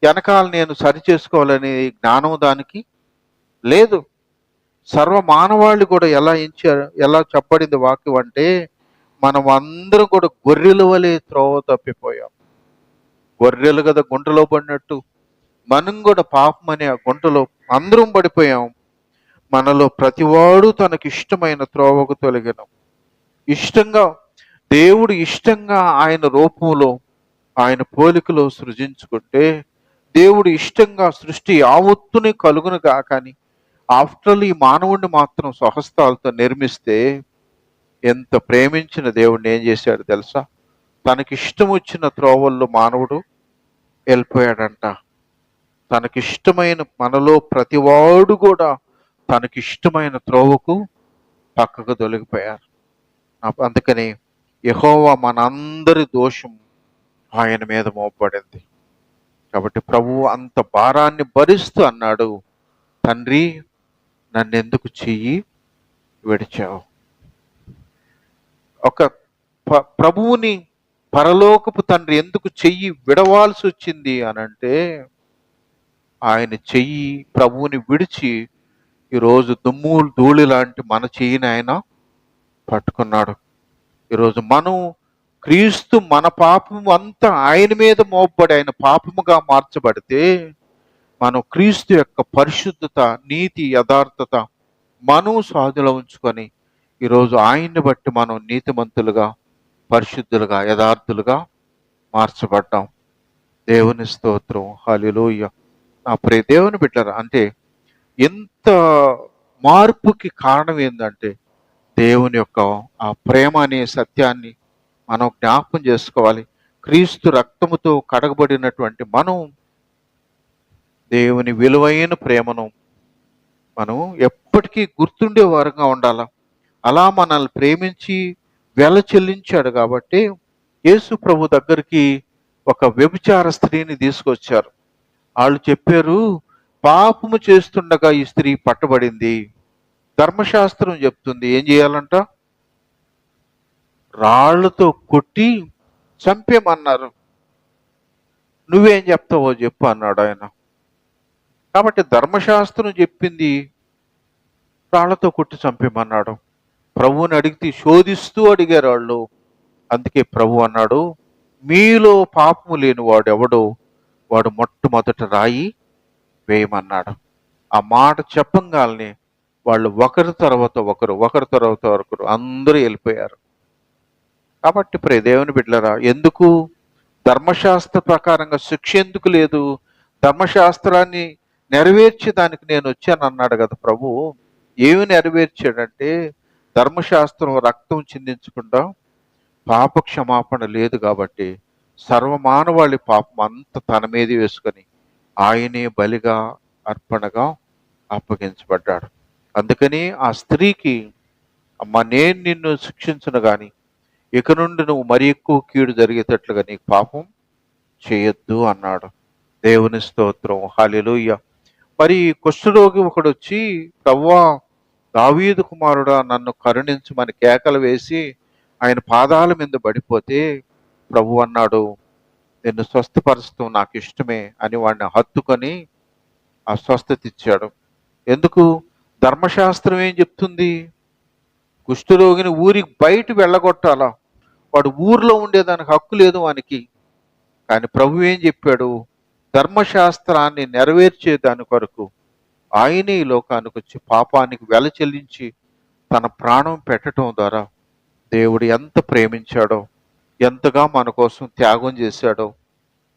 వెనకాల నేను సరి చేసుకోవాలనే జ్ఞానం దానికి లేదు. సర్వ మానవాళి కూడా ఎలా చెప్పబడింది వాక్యం అంటే, మనం అందరం కూడా గొర్రెల వలె త్రోవ తప్పిపోయాం. గొర్రెలు కదా గుంటలో పడినట్టు మనం కూడా పాపం అనే ఆ గుంటలో అందరం పడిపోయాం. మనలో ప్రతివాడు తనకిష్టమైన త్రోవకు తొలగెను. ఇష్టంగా దేవుడు ఇష్టంగా ఆయన రూపంలో ఆయన పోలికలో సృజించుకుంటే దేవుడు ఇష్టంగా సృష్టి యావత్తుని కలుగును గాకని ఆఫ్టర్ ఈ మానవుడిని మాత్రం స్వహస్తాలతో నిర్మిస్తే ఎంత ప్రేమించిన దేవుడిని ఏం చేశాడు తెలుసా? తనకిష్టం వచ్చిన త్రోవల్లో మానవుడు వెళ్ళిపోయాడంట. తనకిష్టమైన మనలో ప్రతివాడు కూడా తనకిష్టమైన త్రోవకు పక్కకు తొలగిపోయారు. అందుకని యెహోవా మనందరి దోషం ఆయన మీద మోపబడింది. కాబట్టి ప్రభువు అంత భారాన్ని భరిస్తూ అన్నాడు, తండ్రి నన్నెందుకు చెయ్యి విడిచావు? ఒక ప్రభువుని పరలోకపు తండ్రి ఎందుకు చెయ్యి విడవాల్సి వచ్చింది అనంటే, ఆయన చెయ్యి ప్రభువుని విడిచి ఈరోజు దుమ్ము ధూళి లాంటి మన చెయ్యిని ఆయన పట్టుకున్నాడు. ఈరోజు మనం క్రీస్తు మన పాపము అంతా ఆయన మీద మోపబడి ఆయన పాపముగా మార్చబడితే మనం క్రీస్తు యొక్క పరిశుద్ధత, నీతి, యథార్థత మనం స్వాధీనంలో ఉంచుకొని ఈరోజు ఆయన్ని బట్టి మనం నీతిమంతులుగా, పరిశుద్ధులుగా, యథార్థులుగా మార్చబడ్డాం. దేవుని స్తోత్రం, హల్లెలూయా. నా ప్రియ దేవుని బిడ్డలారా, అంటే ఎంత మార్పుకి కారణం ఏంటంటే దేవుని యొక్క ఆ ప్రేమ అనే సత్యాన్ని మనం జ్ఞాపకం చేసుకోవాలి. క్రీస్తు రక్తముతో కడగబడినటువంటి మనం దేవుని విలువైన ప్రేమను మనం ఎప్పటికీ గుర్తుండే వారంగా ఉండాలి. అలా మనల్ని ప్రేమించి వెల చెల్లించాడు కాబట్టి యేసు ప్రభు దగ్గరికి ఒక వ్యభిచార స్త్రీని తీసుకొచ్చారు. వాళ్ళు చెప్పారు, పాపము చేస్తుండగా ఈ స్త్రీ పట్టబడింది. ధర్మశాస్త్రం చెప్తుంది ఏం చేయాలంట? రాళ్లతో కొట్టి చంపేమన్నారు. నువ్వేం చెప్తావో చెప్పు అన్నాడు ఆయన. కాబట్టి ధర్మశాస్త్రం చెప్పింది రాళ్లతో కొట్టి చంపేమన్నాడు. ప్రభువుని అడిగితే శోధిస్తూ అడిగారు వాళ్ళు. అందుకే ప్రభు అన్నాడు, మీలో పాపము లేని వాడు ఎవడో వాడు మొట్టమొదట రాయి వేయమన్నాడు. ఆ మాట చెప్పంగానే వాళ్ళు ఒకరి తర్వాత ఒకరు అందరూ వెళ్ళిపోయారు. కాబట్టి ప్రియ దేవుని బిడ్డలారా, ఎందుకు ధర్మశాస్త్ర ప్రకారంగా శిక్ష ఎందుకు లేదు? ధర్మశాస్త్రాన్ని నెరవేర్చేదానికి నేను వచ్చాను అన్నాడు కదా ప్రభు. ఏమి నెరవేర్చాడంటే, ధర్మశాస్త్రం రక్తం చిందించకుండా పాప క్షమాపణ లేదు కాబట్టి సర్వమానవాళి పాపం అంతా తన మీద వేసుకొని ఆయనే బలిగా, అర్పణగా అప్పగించబడ్డాడు. అందుకని ఆ స్త్రీకి, అమ్మ నేను నిన్ను శిక్షించను గాని ఇక నుండి నువ్వు మరి ఎక్కువ కీడు జరిగేటట్లుగా నీకు పాపం చేయొద్దు అన్నాడు. దేవుని స్తోత్రం, హల్లెలూయా. మరి కుష్ఠరోగి ఒకడు వచ్చి, ప్రభువా దావీదు కుమారుడా నన్ను కరుణించమని కేకలు వేసి ఆయన పాదాల మీద పడిపోతే ప్రభు అన్నాడు, నిన్ను స్వస్థపరుస్తాం నాకు ఇష్టమే అని వాడిని హత్తుకొని ఆ స్వస్థత ఇచ్చాడు. ఎందుకు? ధర్మశాస్త్రం ఏం చెప్తుంది? కుష్ఠరోగిని ఊరికి బయట వెళ్ళగొట్టాలా, వాడు ఊర్లో ఉండేదానికి హక్కు లేదు వానికి. కానీ ప్రభు ఏం చెప్పాడు? ధర్మశాస్త్రాన్ని నెరవేర్చే దాని కొరకు ఆయనే ఈ లోకానికి వచ్చి పాపానికి వెల చెల్లించి తన ప్రాణం పెట్టడం ద్వారా దేవుడు ఎంత ప్రేమించాడో, ఎంతగా మన కోసం త్యాగం చేశాడో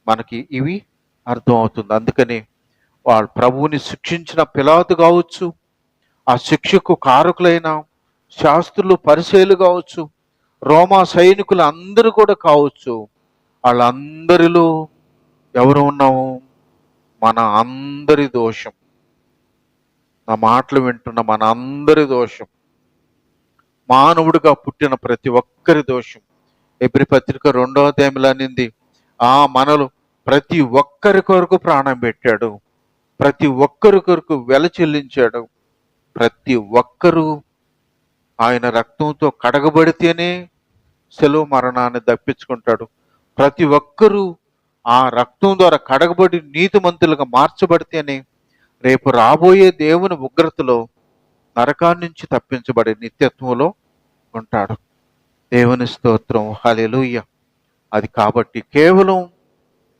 మనకి ఇవి అర్థం అవుతుంది. అందుకని వాళ్ళు ప్రభువుని శిక్షించిన పిలాతు కావచ్చు, ఆ శిక్షకు కారకులైన శాస్త్రులు, పరిసయ్యులు కావచ్చు, రోమా సైనికులు అందరూ కూడా కావచ్చు, వాళ్ళందరిలో ఎవరు ఉన్నాము? మన అందరి దోషం, నా మాటలు వింటున్న మన అందరి దోషం, మానవుడిగా పుట్టిన ప్రతి ఒక్కరి దోషం. ఎబ్రీ పత్రిక 2వ అధ్యాయంలో అనింది, మనలో ప్రతి ఒక్కరి కొరకు ప్రాణం పెట్టాడు, ప్రతి ఒక్కరి కొరకు వెల చెల్లించాడు, ప్రతి ఒక్కరూ ఆయన రక్తంతో కడగబడితేనే సెలవు మరణాన్ని దప్పించుకుంటాడు. ప్రతి ఒక్కరూ ఆ రక్తం ద్వారా కడగబడి నీతిమంతులుగా మార్చబడితేనే రేపు రాబోయే దేవుని ఉగ్రతలో నరకాన్ని నుంచి తప్పించబడే నిత్యత్వంలో ఉంటాడు. దేవుని స్తోత్రం, హల్లెలూయా. అది కాబట్టి కేవలం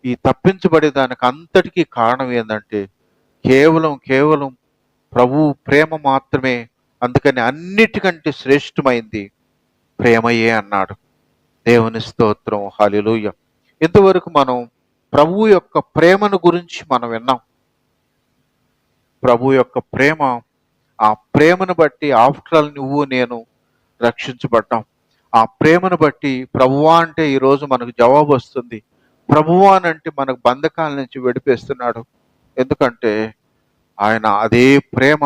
ఈ తప్పించబడే దానికి అంతటికీ కారణం ఏంటంటే కేవలం ప్రభు ప్రేమ మాత్రమే, అందుకని అన్నిటికంటే శ్రేష్టమైంది ప్రేమయే అన్నాడు. దేవుని స్తోత్రం, హల్లెలూయా. ఇంతవరకు మనం ప్రభు యొక్క ప్రేమను గురించి మనం విన్నాం. ప్రభు యొక్క ప్రేమ, ఆ ప్రేమను బట్టి ఆఫ్టర్ ఆల్ నువ్వు నేను రక్షించబడ్డాం. ఆ ప్రేమను బట్టి ప్రభువా అంటే ఈరోజు మనకు జవాబు వస్తుంది. ప్రభువా అని అంటే మనకు బంధకాల నుంచి విడిపిస్తున్నాడు. ఎందుకంటే ఆయన అదే ప్రేమ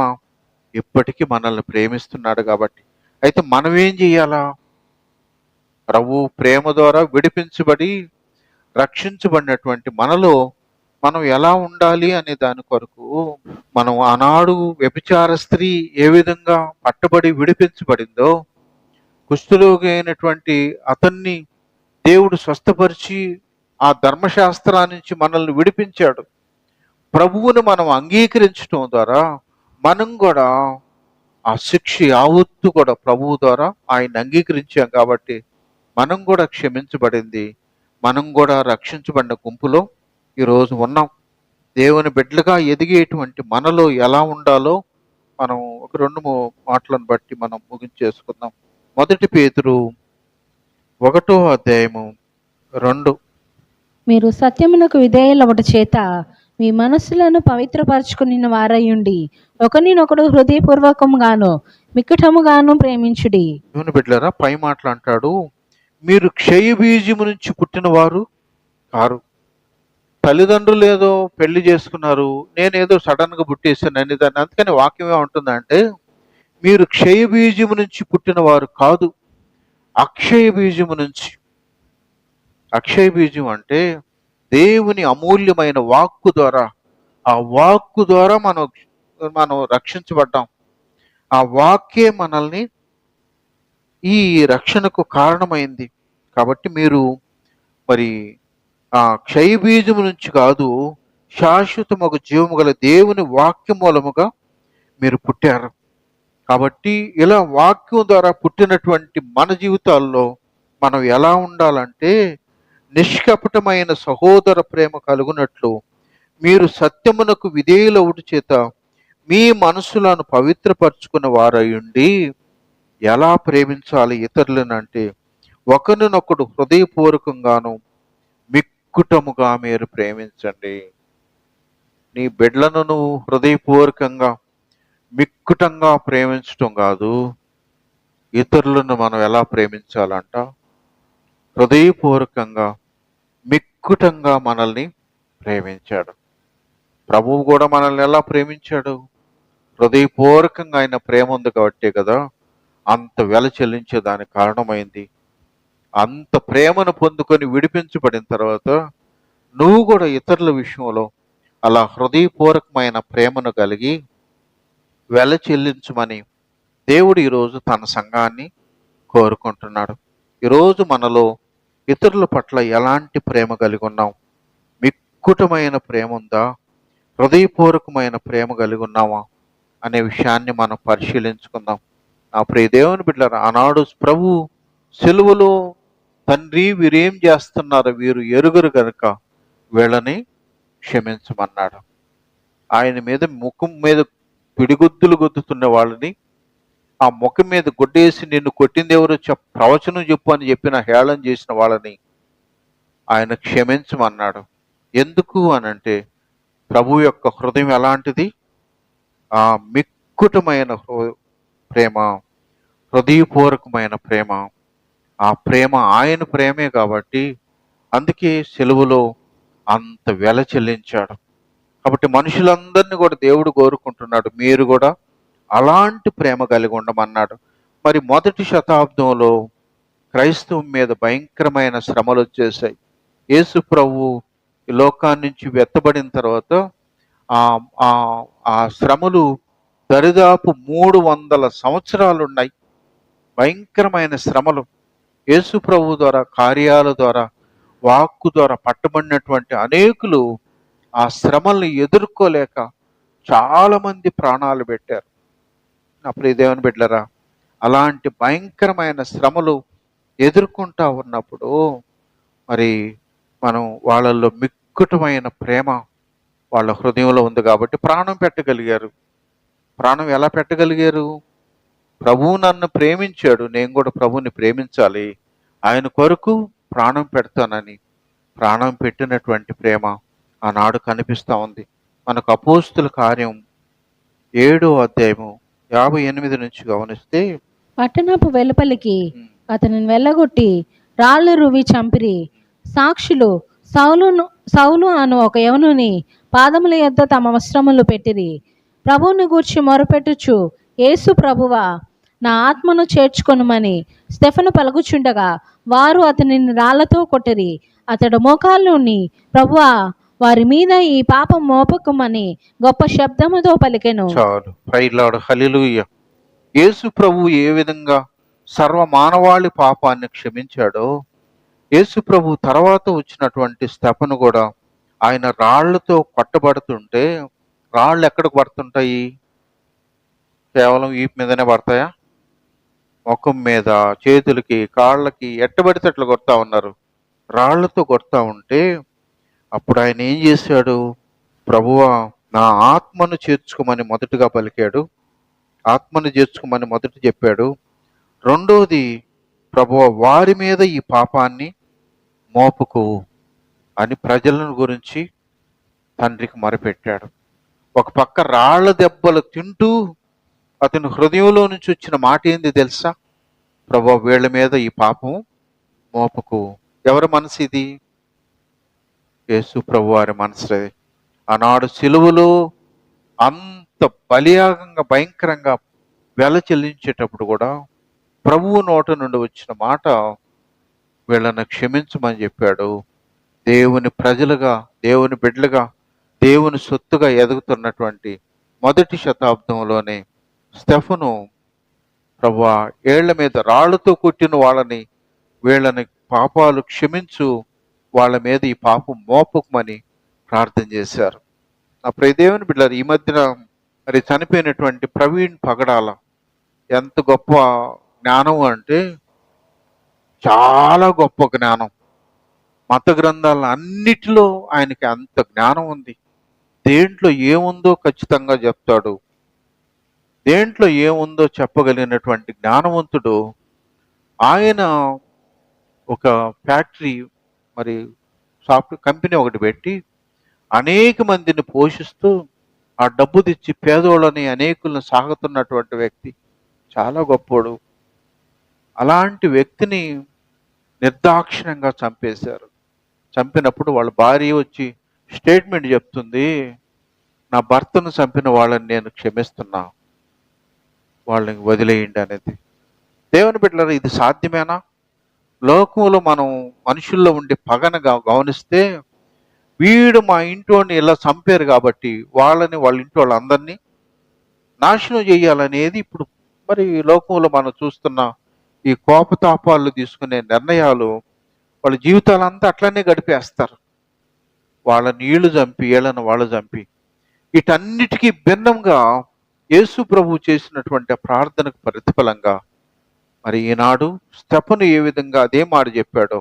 ఇప్పటికీ మనల్ని ప్రేమిస్తున్నాడు కాబట్టి. అయితే మనం ఏం చేయాలా? ప్రభు ప్రేమ ద్వారా విడిపించబడి రక్షించబడినటువంటి మనలో మనం ఎలా ఉండాలి అనే దాని కొరకు మనం ఆనాడు వ్యభిచార స్త్రీ ఏ విధంగా పట్టబడి విడిపించబడిందో, కుష్ఠరోగి అయినటువంటి అతన్ని దేవుడు స్వస్థపరిచి ఆ ధర్మశాస్త్రా నుంచి మనల్ని విడిపించాడు. ప్రభువును మనం అంగీకరించడం ద్వారా మనం కూడా ఆ శిక్ష యావత్తు కూడా ప్రభువు ద్వారా ఆయన అంగీకరించాం కాబట్టి మనం కూడా క్షమించబడింది, మనం కూడా రక్షించబడిన గుంపులో ఈరోజు ఉన్నాం. దేవుని బిడ్డలుగా ఎదిగేటువంటి మనలో ఎలా ఉండాలో మనం ఒక రెండు మాటలను బట్టి మనం ముగించేసుకుందాం. 1 పేతురు 1:2. మీరు సత్యమునకు విధేయులవట చేత మీ మనస్సులను పవిత్రపరచుకుని వారయుండి ఒకరినొకడు హృదయపూర్వకముగాను మిక్కటముగాను ప్రేమించుడి. దేవుని బిడ్డలారా, పై మాటలు అంటాడు, మీరు క్షయబీజము నుంచి పుట్టిన వారు కారు. తల్లిదండ్రులు ఏదో పెళ్లి చేసుకున్నారు, నేనేదో సడన్ గా పుట్టేసాను అని దాన్ని. అందుకని వాక్యం ఏమంటుందంటే, మీరు క్షయబీజము నుంచి పుట్టిన వారు కాదు, అక్షయ బీజము నుంచి. అక్షయ బీజం అంటే దేవుని అమూల్యమైన వాక్కు ద్వారా, ఆ వాక్కు ద్వారా మనం రక్షించబడ్డాం. ఆ వాక్యే మనల్ని ఈ రక్షణకు కారణమైంది. కాబట్టి మీరు మరి ఆ క్షయ బీజము నుంచి కాదు, శాశ్వతమగు జీవము గల దేవుని వాక్యం మూలముగా మీరు పుట్టారు. కాబట్టి ఇలా వాక్యం ద్వారా పుట్టినటువంటి మన జీవితాల్లో మనం ఎలా ఉండాలంటే, నిష్కపటమైన సహోదర ప్రేమ కలుగునట్లు మీరు సత్యమునకు విధేయులవుట చేత మీ మనసులను పవిత్రపరచుకున్న వారయుండి ఎలా ప్రేమించాలి ఇతరులను అంటే, ఒకరినొకడు హృదయపూర్వకంగాను మిక్కుటముగా మీరు ప్రేమించండి. నీ బిడ్డలను నువ్వు హృదయపూర్వకంగా మిక్కుటంగా ప్రేమించటం కాదు, ఇతరులను మనం ఎలా ప్రేమించాలంట? హృదయపూర్వకంగా మిక్కుటంగా మనల్ని ప్రేమించాడు. ప్రభువు కూడా మనల్ని ఎలా ప్రేమించాడు? హృదయపూర్వకంగా ఆయన ప్రేమ ఉంది కాబట్టే కదా అంత వెల చెల్లించేదానికి కారణమైంది. అంత ప్రేమను పొందుకొని విడిపించబడిన తర్వాత నువ్వు కూడా ఇతరుల విషయంలో అలా హృదయపూర్వకమైన ప్రేమను కలిగి వెల చెల్లించమని దేవుడు ఈరోజు తన సంఘాన్ని కోరుకుంటున్నాడు. ఈరోజు మనలో ఇతరుల పట్ల ఎలాంటి ప్రేమ కలిగి ఉన్నాం? మిక్కుటమైన ప్రేమ ఉందా? హృదయపూర్వకమైన ప్రేమ కలిగి ఉన్నామా అనే విషయాన్ని మనం పరిశీలించుకుందాం. నా ప్రియ దేవుని బిడ్డలారా, ఆనాడు ప్రభు సిలువలో తండ్రి వీరేం చేస్తున్నారు, వీరు ఎరుగరు కనుక వీళ్ళని క్షమించమన్నాడు. ఆయన మీద ముఖం మీద పిడిగుద్దులు గుద్దుతున్న వాళ్ళని, ఆ ముఖం మీద గుడ్డేసి నిన్ను కొట్టింది ఎవరో ప్రవచనం చెప్పు అని చెప్పిన హేళన చేసిన వాళ్ళని ఆయన క్షమించమన్నాడు. ఎందుకు అనంటే ప్రభు యొక్క హృదయం ఎలాంటిది? ఆ మిక్కుటమైన ప్రేమ, హృదయపూర్వకమైన ప్రేమ. ఆ ప్రేమ ఆయన ప్రేమే కాబట్టి అందుకే సెలవులో అంత వెల చెల్లించాడు. కాబట్టి మనుషులందరినీ కూడా దేవుడు కోరుకుంటున్నాడు, మీరు కూడా అలాంటి ప్రేమ కలిగి ఉండమన్నాడు. మరి మొదటి శతాబ్దంలో క్రైస్తవం మీద భయంకరమైన శ్రమలు వచ్చేసాయి. యేసు ప్రభు ఈ లోకాన్ని నుంచి వెత్తబడిన తర్వాత ఆ శ్రమలు దరిదాపు 300 సంవత్సరాలు ఉన్నాయి. భయంకరమైన శ్రమలు యేసు ప్రభు ద్వారా, కార్యాల ద్వారా, వాక్కు ద్వారా పట్టబడినటువంటి అనేకులు ఆ శ్రమల్ని ఎదుర్కోలేక చాలా మంది ప్రాణాలు పెట్టారు. అప్పుడు ఈ దేవుని బిడ్డలారా, అలాంటి భయంకరమైన శ్రమలు ఎదుర్కొంటా ఉన్నప్పుడు మరి మనం వాళ్ళల్లో మిక్కుటమైన ప్రేమ వాళ్ళ హృదయంలో ఉంది కాబట్టి ప్రాణం పెట్టగలిగారు. ప్రాణం ఎలా పెట్టగలిగారు? ప్రభువు నన్ను ప్రేమించాడు, నేను కూడా ప్రభువుని ప్రేమించాలి, ఆయన కొరకు ప్రాణం పెడతానని ప్రాణం పెట్టినటువంటి ప్రేమ ఆనాడు కనిపిస్తూ ఉంది. మనకు అపోస్తుల కార్యం 7వ అధ్యాయము 58 నుంచి గమనిస్తే, పట్టణపు వెలుపలికి అతనిని వెళ్ళగొట్టి రాళ్ళు రువి చంపిరి. సాక్షులు సౌలు అను ఒక యవనుని పాదముల యొద్ద తమ వస్త్రములు పెట్టిరి. ప్రభువుని గూర్చి మొరపెట్టుచు, యేసు ప్రభువా, నా ఆత్మను చేర్చుకొనుమని స్టెఫను పలుకుచుండగా వారు అతనిని రాళ్లతో కొట్టిరి. అతడు మోకాళ్ళుని, ప్రభువా, వారి మీద ఈ పాపం మోపకమని గొప్ప శబ్దముతో పలికెను. చాలు. ప్రైలాడు. హల్లెలూయా. యేసు ప్రభు ఏ విధంగా సర్వ మానవాళి పాపాన్ని క్షమించాడో, యేసు ప్రభు తర్వాత వచ్చినటువంటి స్తెఫను కూడా ఆయన రాళ్లతో కొట్టబడుతుంటే, రాళ్ళు ఎక్కడికి పడుతుంటాయి? కేవలం వీపు మీదనే పడతాయా? ముఖం మీద, చేతులకి, కాళ్ళకి ఎట్టబడితే అట్లా కొడతా ఉన్నారు. రాళ్లతో కొడతా ఉంటే అప్పుడు ఆయన ఏం చేశాడు? ప్రభువా, నా ఆత్మను చేర్చుకోమని మొదటగా పలికాడు. ఆత్మను చేర్చుకోమని మొదట చెప్పాడు. రెండోది, ప్రభువా, వారి మీద ఈ పాపాన్ని మోపుకు అని ప్రజలను గురించి తండ్రికి మొరపెట్టాడు. ఒక పక్క రాళ్ల దెబ్బలు తింటూ అతని హృదయంలో నుంచి వచ్చిన మాట ఏంది తెలుసా? ప్రభువా, వీళ్ళ మీద ఈ పాపం మోపకు. ఎవరి మనసు ఇది? యేసు ప్రభు వారి మనసు. ఆనాడు సిలువలో అంత బలియాగంగా భయంకరంగా వెల చెల్లించేటప్పుడు కూడా ప్రభువు నోట నుండి వచ్చిన మాట, వీళ్ళని క్షమించమని చెప్పాడు. దేవుని ప్రజలుగా, దేవుని బిడ్డలుగా, దేవుని సొత్తుగా ఎదుగుతున్నటువంటి మొదటి శతాబ్దంలోనే స్టెఫను, ప్రభువా, ఏళ్ల మీద రాళ్లతో కొట్టిన వాళ్ళని, వీళ్ళని పాపాలు క్షమించు, వాళ్ళ మీద ఈ పాపం మోపకమని ప్రార్థన చేశారు. నా ప్రియ దేవుని బిడ్డలారా, ఈ మధ్యన మరి చనిపోయినటువంటి ప్రవీణ్ పగడాల ఎంత గొప్ప జ్ఞానం అంటే, చాలా గొప్ప జ్ఞానం. మత గ్రంథాల అన్నిటిలో ఆయనకి అంత జ్ఞానం ఉంది. దేంట్లో ఏముందో ఖచ్చితంగా చెప్తాడు. దేంట్లో ఏముందో చెప్పగలిగినటువంటి జ్ఞానవంతుడు ఆయన. ఒక ఫ్యాక్టరీ, మరి సాఫ్ట్వేర్ కంపెనీ ఒకటి పెట్టి అనేక మందిని పోషిస్తూ ఆ డబ్బు తెచ్చి పేదోళ్ళని అనేకులను సాగుతున్నటువంటి వ్యక్తి. చాలా గొప్పోడు. అలాంటి వ్యక్తిని నిర్దాక్షిణ్యంగా చంపేశారు. చంపినప్పుడు వాళ్ళ భార్య వచ్చి స్టేట్మెంట్ చెప్తుంది, నా భర్తను చంపిన వాళ్ళని నేను క్షమిస్తున్నా, వాళ్ళని వదిలేయండి అనేది. దేవుని బిడ్డలారా, ఇది సాధ్యమేనా? లోకంలో మనం మనుషుల్లో ఉండే పగను గమనిస్తే, వీడు మా ఇంట్లోని ఇలా చంపారు కాబట్టి వాళ్ళ ఇంటి వాళ్ళందరినీ నాశనం చేయాలనేది ఇప్పుడు మరి లోకంలో మనం చూస్తున్న ఈ కోపతాపాలు తీసుకునే నిర్ణయాలు, వాళ్ళ జీవితాలంతా అట్లనే గడిపేస్తారు. వాళ్ళ నీళ్లు చంపి, వీళ్ళను వాళ్ళు చంపి. వీటన్నిటికీ భిన్నంగా యేసు ప్రభు చేసినటువంటి ప్రార్థనకు ప్రతిఫలంగా మరి ఈనాడు స్టెఫను ఏ విధంగా అదే మాట చెప్పాడో,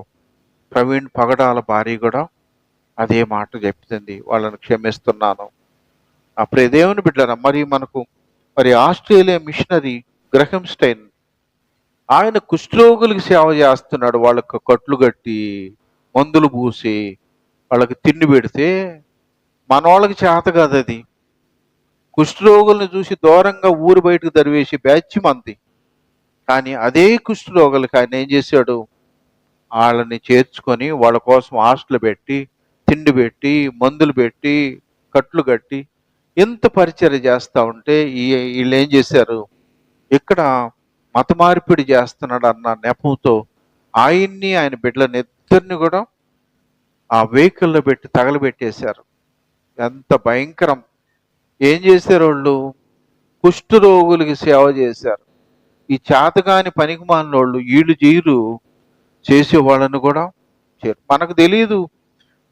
ప్రవీణ్ పగడాల భార్య కూడా అదే మాట చెప్తుంది, వాళ్ళని క్షమిస్తున్నాను. ఆ ప్రియ దేవుని బిడ్డలారా, మరి మనకు మరి ఆస్ట్రేలియా మిషనరీ గ్రహం స్టైన్, ఆయన కుష్ఠరోగులకు సేవ చేస్తున్నాడు. వాళ్ళకు కట్లు కట్టి, మందులు పూసి, వాళ్ళకి తిండి పెడితే మన వాళ్ళకి చేత కాదు అది. కుష్ఠరోగులను చూసి దూరంగా ఊరు బయటకు దరివేసి బ్యాచ్ మంది. కానీ అదే కుష్ఠరోగులకి ఆయన ఏం చేశాడు? వాళ్ళని చేర్చుకొని వాళ్ళ కోసం హాస్టల్ పెట్టి, తిండి పెట్టి, మందులు పెట్టి, కట్లు కట్టి ఎంత పరిచర్య చేస్తూ ఉంటే వీళ్ళు ఏం చేశారు? ఇక్కడ మత మార్పిడి చేస్తున్నాడు అన్న నెపంతో ఆయన్ని, ఆయన బిడ్డలని ఇద్దరిని కూడా ఆ వెహికల్లో పెట్టి తగలబెట్టేశారు. ఎంత భయంకరం! ఏం చేశారు వాళ్ళు? కుష్ఠరోగులకి సేవ చేశారు. ఈ చేతగాని పనికిమాలిన వాళ్ళు వీళ్ళు చేయరు, చేసే వాళ్ళని కూడా చేయరు. మనకు తెలియదు.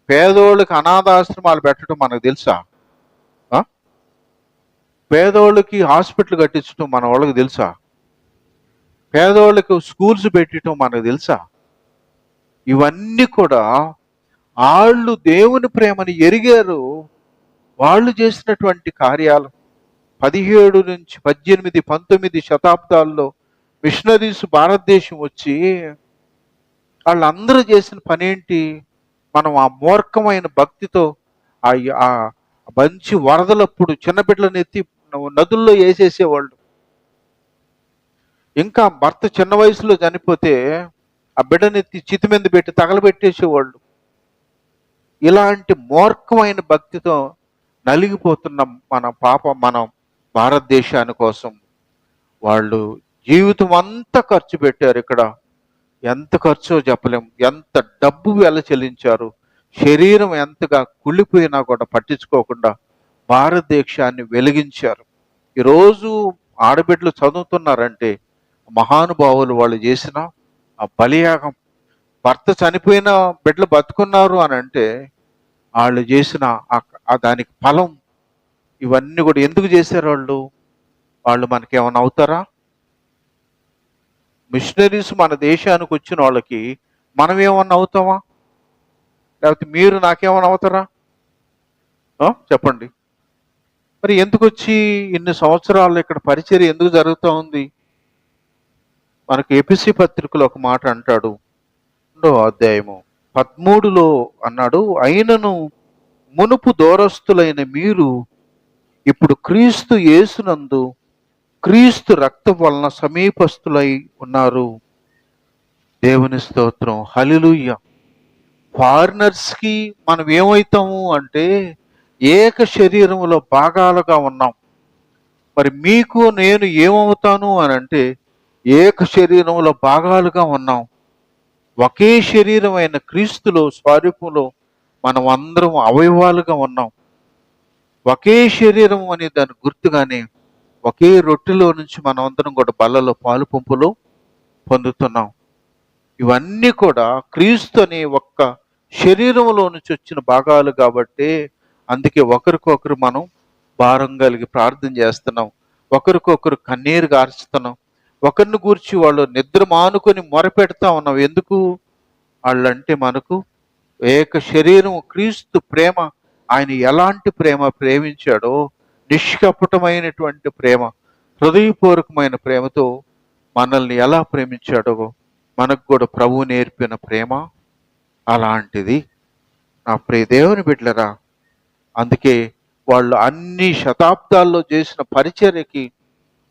పేదోళ్ళకి అనాథాశ్రమాలు పెట్టడం మనకు తెలుసా? పేదోళ్ళకి హాస్పిటల్ కట్టించడం మన వాళ్ళకి తెలుసా? పేదోళ్ళకి స్కూల్స్ పెట్టడం మనకు తెలుసా? ఇవన్నీ కూడా వాళ్ళు దేవుని ప్రేమని ఎరిగారు, వాళ్ళు చేసినటువంటి కార్యాలు. 17 నుంచి 18, 19 శతాబ్దాల్లో మిషనరీస్ భారతదేశం వచ్చి వాళ్ళందరూ చేసిన పని ఏంటి? మనం ఆ మూర్ఖమైన భక్తితో ఆ ఆ మంచి వరదలప్పుడు చిన్న బిడ్డలను ఎత్తి నదుల్లో వేసేసేవాళ్ళు. ఇంకా భర్త చిన్న వయసులో చనిపోతే ఆ బిడ్డని ఎత్తి చితి మీద పెట్టి తగలబెట్టేసేవాళ్ళు. ఇలాంటి మూర్ఖమైన భక్తితో నలిగిపోతున్న మన భారతదేశాని కోసం వాళ్ళు జీవితం అంతా ఖర్చు పెట్టారు. ఇక్కడ ఎంత ఖర్చో చెప్పలేం, ఎంత డబ్బు వెల చెల్లించారు. శరీరం ఎంతగా కుళ్ళిపోయినా కూడా పట్టించుకోకుండా భారతదేశాన్ని వెలిగించారు. ఈరోజు ఆడబిడ్డలు చదువుతున్నారంటే మహానుభావులు వాళ్ళు చేసిన ఆ బలియాగం. భర్త చనిపోయిన బిడ్డలు బతుకున్నారు అని అంటే వాళ్ళు చేసిన దానికి ఫలం. ఇవన్నీ కూడా ఎందుకు చేశారు వాళ్ళు? వాళ్ళు మనకేమైనా అవుతారా? మిషనరీస్ మన దేశానికి వచ్చిన వాళ్ళకి మనం ఏమన్నా అవుతామా? లేకపోతే మీరు నాకేమన్నా అవుతారా? చెప్పండి. మరి ఎందుకు వచ్చి ఇన్ని సంవత్సరాలు ఇక్కడ పరిచర్య ఎందుకు జరుగుతూ ఉంది? మనకు ఎపిసి పత్రికలో ఒక మాట అంటాడు, 2వ అధ్యాయము 13లో అన్నాడు, అయినను మునుపు దూరస్తులైన మీరు ఇప్పుడు క్రీస్తు యేసునందు క్రీస్తు రక్తం వలన సమీపస్తులై ఉన్నారు. దేవుని స్తోత్రం, హల్లెలూయా. ఫారినర్స్కి మనం ఏమవుతాము అంటే ఏక శరీరములో భాగాలుగా ఉన్నాం. మరి మీకు నేను ఏమవుతాను అని అంటే ఏక శరీరంలో భాగాలుగా ఉన్నాం. ఒకే శరీరమైన క్రీస్తులో స్వరూపంలో మనం అందరం అవయవాలుగా ఉన్నాం. ఒకే శరీరం అనే దాని గుర్తుగానే ఒకే రొట్టెలో నుంచి మనం అందరం కూడా బల్లలో పాలు పంపులు పొందుతున్నాం. ఇవన్నీ కూడా క్రీస్తు అనే ఒక్క శరీరంలో నుంచి వచ్చిన భాగాలు కాబట్టి అందుకే ఒకరికొకరు మనం భారం కలిగి ప్రార్థన చేస్తున్నాం, ఒకరికొకరు కన్నీరు గార్చుతున్నాం, ఒకరిని గూర్చి వాళ్ళు నిద్ర మానుకొని మొరపెడతా ఉన్నాం. ఎందుకు? వాళ్ళంటే మనకు ఏక శరీరం. క్రీస్తు ప్రేమ, ఆయన ఎలాంటి ప్రేమ ప్రేమించాడో, నిష్కపటమైనటువంటి ప్రేమ, హృదయపూర్వకమైన ప్రేమతో మనల్ని ఎలా ప్రేమించాడో మనకు కూడా ప్రభువు నేర్పిన ప్రేమ అలాంటిది. నా ప్రియ దేవుని బిడ్డలరా, అందుకే వాళ్ళు అన్ని శతాబ్దాల్లో చేసిన పరిచర్యకి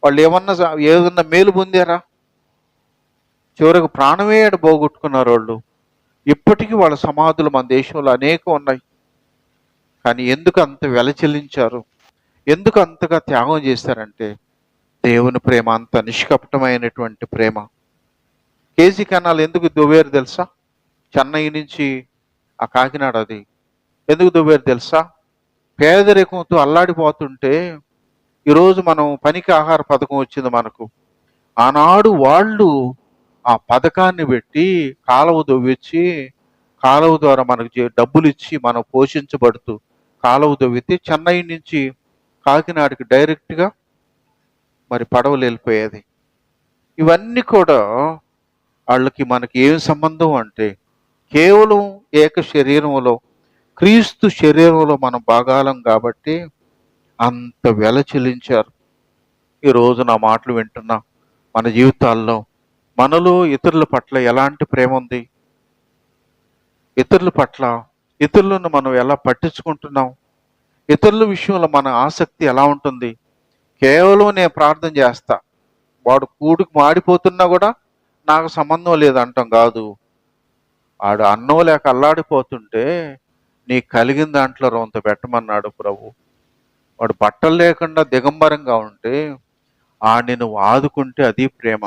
వాళ్ళు ఏదన్నా మేలు పొందారా? చివరకు ప్రాణమే పోగొట్టుకున్నారు వాళ్ళు. ఇప్పటికీ వాళ్ళ సమాధులు మన దేశంలో అనేకం ఉన్నాయి. కానీ ఎందుకు అంత వెల చెల్లించారు? ఎందుకు అంతగా త్యాగం చేశారంటే దేవుని ప్రేమ అంత నిష్కపటమైనటువంటి ప్రేమ. కేజీ కెనాల్ ఎందుకు దువ్వేరు తెలుసా? చెన్నై నుంచి ఆ కాకినాడ అది ఎందుకు దువ్వేరు తెలుసా? పేదరికంతో అల్లాడిపోతుంటే ఈరోజు మనం పనికి ఆహార పథకం వచ్చింది మనకు. ఆనాడు వాళ్ళు ఆ పథకాన్ని పెట్టి కాలువ దొవ్విచ్చి, కాలువ ద్వారా మనకు డబ్బులు ఇచ్చి మనం పోషించబడుతూ కాలువ దొవ్వితే చెన్నై నుంచి కాకినాడకి డైరెక్ట్గా మరి పడవలు వెళ్ళిపోయేది. ఇవన్నీ కూడా వాళ్ళకి మనకి ఏం సంబంధం అంటే కేవలం ఏక శరీరంలో క్రీస్తు శరీరంలో మనం భాగాలం కాబట్టి అంత వెల చెల్లించారు. ఈరోజు నా మాటలు వింటున్నా మన జీవితాల్లో మనలో ఇతరుల పట్ల ఎలాంటి ప్రేమ ఉంది? ఇతరుల పట్ల ఇతరులను మనం ఎలా పట్టించుకుంటున్నాం? ఇతరుల విషయంలో మన ఆసక్తి ఎలా ఉంటుంది? కేవలం నేను ప్రార్థన చేస్తా, వాడు కూడికి మాడిపోతున్నా కూడా నాకు సంబంధం లేదంటాం కాదు. వాడు అన్నం లేక అల్లాడిపోతుంటే నీకు కలిగిన దాంట్లో రొంత పెట్టమన్నాడు ప్రభు. వాడు బట్టలు లేకుండా దిగంబరంగా ఉంటే నిన్ను ఆదుకుంటే అది ప్రేమ.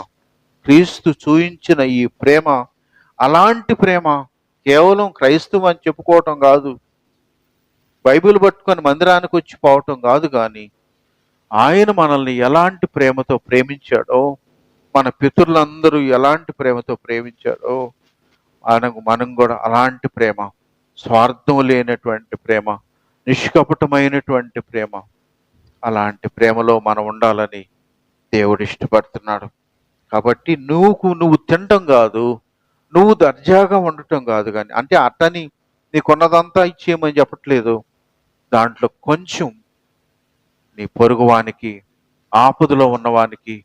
క్రీస్తు చూయించిన ఈ ప్రేమ అలాంటి ప్రేమ. కేవలం క్రైస్తవం అని చెప్పుకోవటం కాదు, బైబిల్ పట్టుకొని మందిరానికి వచ్చి పోవటం కాదు, కానీ ఆయన మనల్ని ఎలాంటి ప్రేమతో ప్రేమించాడో, మన పితరులందరూ ఎలాంటి ప్రేమతో ప్రేమించాడో మనం కూడా అలాంటి ప్రేమ, స్వార్థం లేనటువంటి ప్రేమ, నిష్కపటమైనటువంటి ప్రేమ, అలాంటి ప్రేమలో మనం ఉండాలని దేవుడు ఇష్టపడుతున్నాడు. కాబట్టి నువ్వు తినటం కాదు, నువ్వు దర్జాగా ఉండటం కాదు, కానీ అంటే అట్టని నీకున్నదంతా ఇచ్చేయమని చెప్పట్లేదు. దాంట్లో కొంచెం నీ పొరుగువానికి, ఆపదలో ఉన్నవానికి,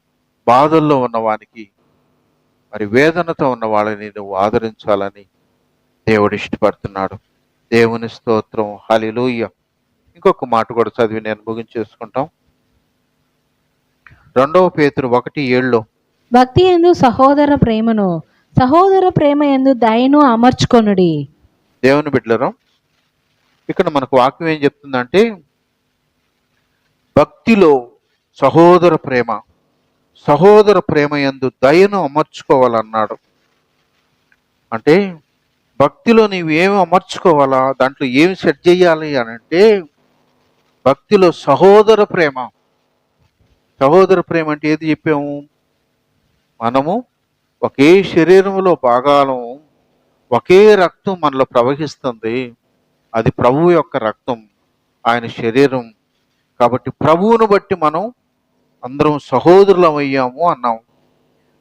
బాధల్లో ఉన్నవానికి, మరి వేదనతో ఉన్న వాళ్ళని నువ్వు ఆదరించాలని దేవుడు ఇష్టపడుతున్నాడు. దేవుని స్తోత్రం, హల్లెలూయా. ఇంకొక మాట కూడా చదివి నేను ముగించేసుకుంటాం. 2 పేతురు 1:7 భక్తి యందు సహోదర ప్రేమ యందు దయను అమర్చుకొనుడి. దేవుని బిడ్డలారా, ఇక్కడ మనకు వాక్యం ఏం చెప్తుందంటే, భక్తిలో సహోదర ప్రేమ యందు దయను అమర్చుకోవాలన్నాడు. అంటే భక్తిలో నీవు ఏమి అమర్చుకోవాలా, దాంట్లో ఏమి సెట్ చేయాలి అని అంటే, భక్తిలో సహోదర ప్రేమ అంటే ఏది చెప్పాము? మనము ఒకే శరీరంలో భాగాలం, ఒకే రక్తం మనలో ప్రవహిస్తుంది. అది ప్రభువు యొక్క రక్తం, ఆయన శరీరం. కాబట్టి ప్రభువును బట్టి మనం అందరం సహోదరులం అయ్యాము అన్నాం.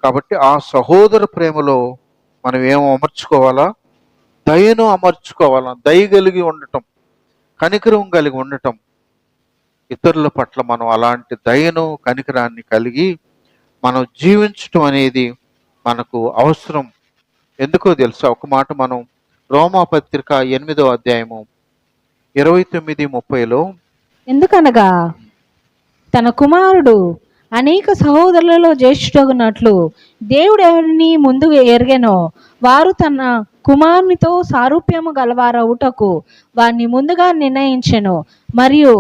కాబట్టి ఆ సహోదర ప్రేమలో మనం ఏం అమర్చుకోవాలా? దయను అమర్చుకోవాలా. దయ కలిగి ఉండటం, కనికరం కలిగి ఉండటం. ఇతరుల పట్ల మనం అలాంటి దయను, కనికరాన్ని కలిగి మనం జీవించటం అనేది మనకు అవసరం. ఎందుకో తెలుసా? ఒక మాట మనం రోమాపత్రిక 8వ అధ్యాయము 29-30లో, ఎందుకనగా తన కుమారుడు అనేక సహోదరులలో జ్యేష్ఠుడగునట్లు దేవుడు ఎవరిని ముందుగా ఎరిగెనో వారు తన కుమారునితో సారూప్యము గలవారవుటకు వారిని ముందుగా నిర్ణయించెను. మరియు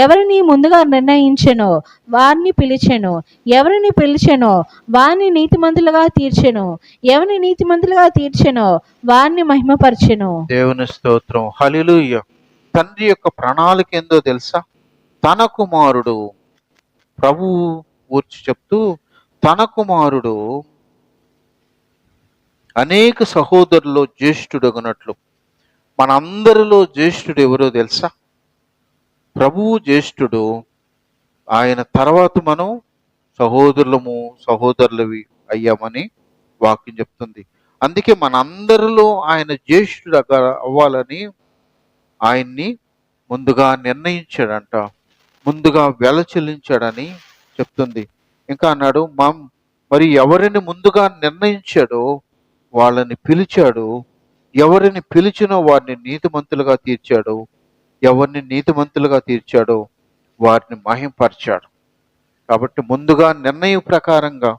ఎవరిని ముందుగా నిర్ణయించెనో వారిని పిలిచెను. ఎవరిని పిలిచెనో వారిని నీతిమంతులుగా తీర్చెను. ఎవరిని నీతిమంతులుగా తీర్చెనో వారిని మహిమపరచెను. దేవుని స్తోత్రం, హల్లెలూయా. తండ్రి యొక్క ప్రణాళిక ఏందో తెలుసా? తన కుమారుడు, ప్రభువు గూర్చి చెప్తూ, తన కుమారుడు అనేక సహోదరుల్లో జ్యేష్ఠుడగునట్లు. మనందరిలో జ్యేష్ఠుడు ఎవరో తెలుసా? ప్రభువు జ్యేష్ఠుడు. ఆయన తర్వాత మనం సహోదరులవి అయ్యామని వాక్యం చెప్తుంది. అందుకే మనందరిలో ఆయన జ్యేష్ఠుడు అవ్వాలని ఆయన్ని ముందుగా నిర్ణయించాడంట, ముందుగా వెల చెల్లించాడని చెప్తుంది. ఇంకా అన్నాడు, మరి ఎవరిని ముందుగా నిర్ణయించాడో వాళ్ళని పిలిచాడు. ఎవరిని పిలిచినో వారిని నీతిమంతులుగా తీర్చాడు. ఎవరిని నీతిమంతులుగా తీర్చాడో వారిని మహింపరిచాడు. కాబట్టి ముందుగా నిర్ణయం ప్రకారంగా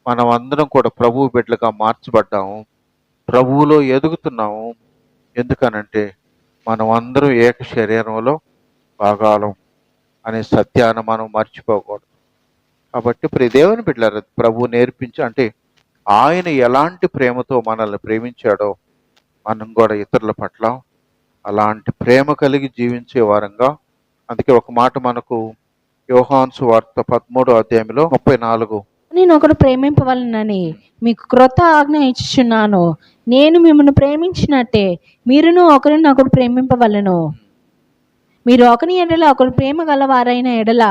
మనం అందరం కూడా ప్రభువు బిడ్డలుగా మార్చబడ్డాము, ప్రభువులో ఎదుగుతున్నాము. ఎందుకనంటే మనం అందరం ఏక శరీరంలో భాగాలం అనే సత్యాన్ని మనం మర్చిపోకూడదు. కాబట్టి ప్రియ దేవుని బిడ్డలారా, ప్రభువు నేర్పించి, అంటే ఆయన ఎలాంటి ప్రేమతో మనల్ని ప్రేమించాడో మనం కూడా ఇతరుల పట్ల అలాంటి ప్రేమ కలిగి జీవించే వారంగా. అందుకే ఒక మాట మనకు యోహాను సువార్త 13వ అధ్యాయంలో 34, నేను ఒకడు ప్రేమింపవలనని మీకు క్రొత్త ఆజ్ఞ ఇచ్చుచున్నాను, నేను మిమ్మల్ని ప్రేమించినట్టే మీరును ఒకరినొకడు ప్రేమింపవలను. మీరు ఒకని ఎడల ఒకరు ప్రేమ గలవారైన ఎడల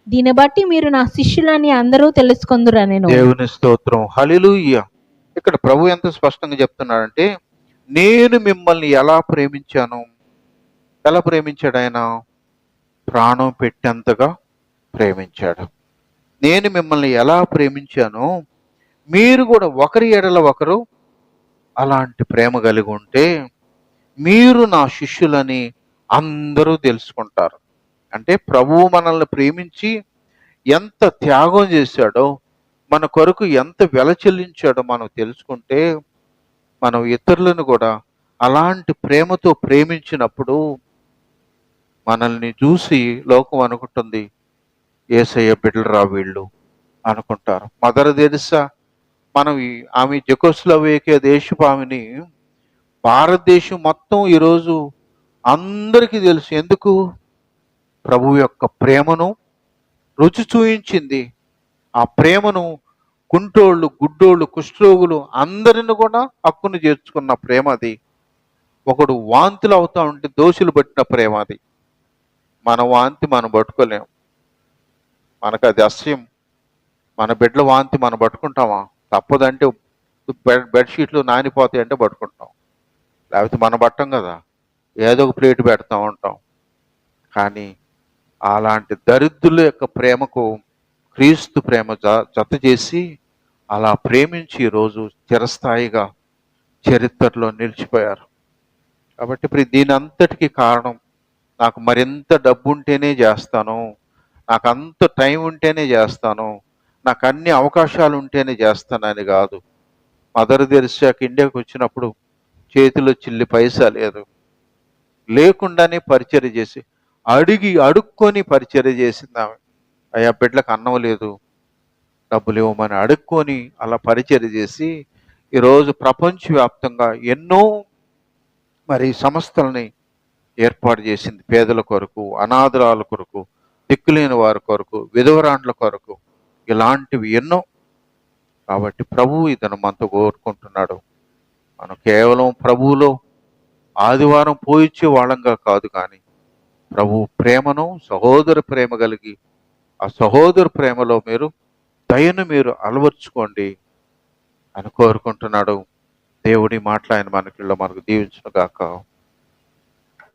దీన్ని బట్టి మీరు నా శిష్యులని అందరూ తెలుసుకొందురనెను. దేవుని స్తోత్రం, హల్లెలూయా. ఇక్కడ ప్రభు ఎంత స్పష్టంగా చెప్తున్నాడంటే, నేను మిమ్మల్ని ఎలా ప్రేమించాను. ఎలా ప్రేమించాడు ఆయన? ప్రాణం పెట్టేంతగా ప్రేమించాడు. నేను మిమ్మల్ని ఎలా ప్రేమించానో మీరు కూడా ఒకరి ఎడల ఒకరు అలాంటి ప్రేమ కలిగి ఉంటే మీరు నా శిష్యులని అందరూ తెలుసుకుంటారు. అంటే ప్రభువు మనల్ని ప్రేమించి ఎంత త్యాగం చేశాడో, మన కొరకు ఎంత వెల చెల్లించాడో మనం తెలుసుకుంటే, మనం ఇతరులను కూడా అలాంటి ప్రేమతో ప్రేమించినప్పుడు మనల్ని చూసి లోకం అనుకుంటుంది, యేసయ్య బిడ్డలురా వీళ్ళు అనుకుంటారు. మదర్ తెరిసా, ఆమె జెకోస్లోవేకియా దేశపు ఆమెని భారతదేశం మొత్తం ఈరోజు అందరికీ తెలుసు. ఎందుకు? ప్రభు యొక్క ప్రేమను రుచి చూయించింది. ఆ ప్రేమను కుంటోళ్ళు, గుడ్డోళ్ళు, కుష్ఠరోగులు అందరిని కూడా హక్కును చేర్చుకున్న ప్రేమ అది. ఒకడు వాంతులు అవుతా ఉంటే దోషులు పట్టిన ప్రేమ అది. మన వాంతి మనం పట్టుకోలేం, మనకు అది అసహ్యం. మన బిడ్డల వాంతి మనం పట్టుకుంటామా? తప్పదంటే బెడ్షీట్లు నానిపోతాయి అంటే పట్టుకుంటాం, లేకపోతే మనం పట్టం కదా, ఏదో ఒక ప్లేట్ పెడతా ఉంటాం. కానీ అలాంటి దరిద్రుల యొక్క ప్రేమకు క్రీస్తు ప్రేమ జత చేసి అలా ప్రేమించి ఈరోజు చిరస్థాయిగా చరిత్రలో నిలిచిపోయారు. కాబట్టి ఇప్పుడు దీని అంతటికీ కారణం నాకు మరింత డబ్బు ఉంటేనే చేస్తాను, నాకు అంత టైం ఉంటేనే చేస్తాను, నాకు అన్ని అవకాశాలు ఉంటేనే చేస్తానని కాదు. మదర్ తెరిసాకి ఇండియాకి వచ్చినప్పుడు చేతిలో చిల్లి పైసా లేదు, లేకుండానే పరిచర్య చేసి అడుక్కొని పరిచర్య చేసింది ఆమె. అయ్యా బిడ్డలకు అన్నం లేదు, డబ్బులు ఇవ్వమని అడుక్కొని అలా పరిచర్య చేసి ఈరోజు ప్రపంచవ్యాప్తంగా ఎన్నో మరి సంస్థలని ఏర్పాటు చేసింది. పేదల కొరకు, అనాథరాల కొరకు, దిక్కులేని వారి కొరకు, విధవరాండ్ల కొరకు, ఇలాంటివి ఎన్నో. కాబట్టి ప్రభువు ఇతను మనతో కోరుకుంటున్నాడు. మనం కేవలం ప్రభువులో ఆదివారం పోయిచ్చే వాళ్ళంగా కాదు, కానీ ప్రభు ప్రేమను, సహోదర ప్రేమ కలిగి ఆ సహోదర ప్రేమలో మీరు దయను మీరు అలవర్చుకోండి అని కోరుకుంటున్నాడు. దేవుడి మాటలు ఆయన మనకు దీవించును గాక.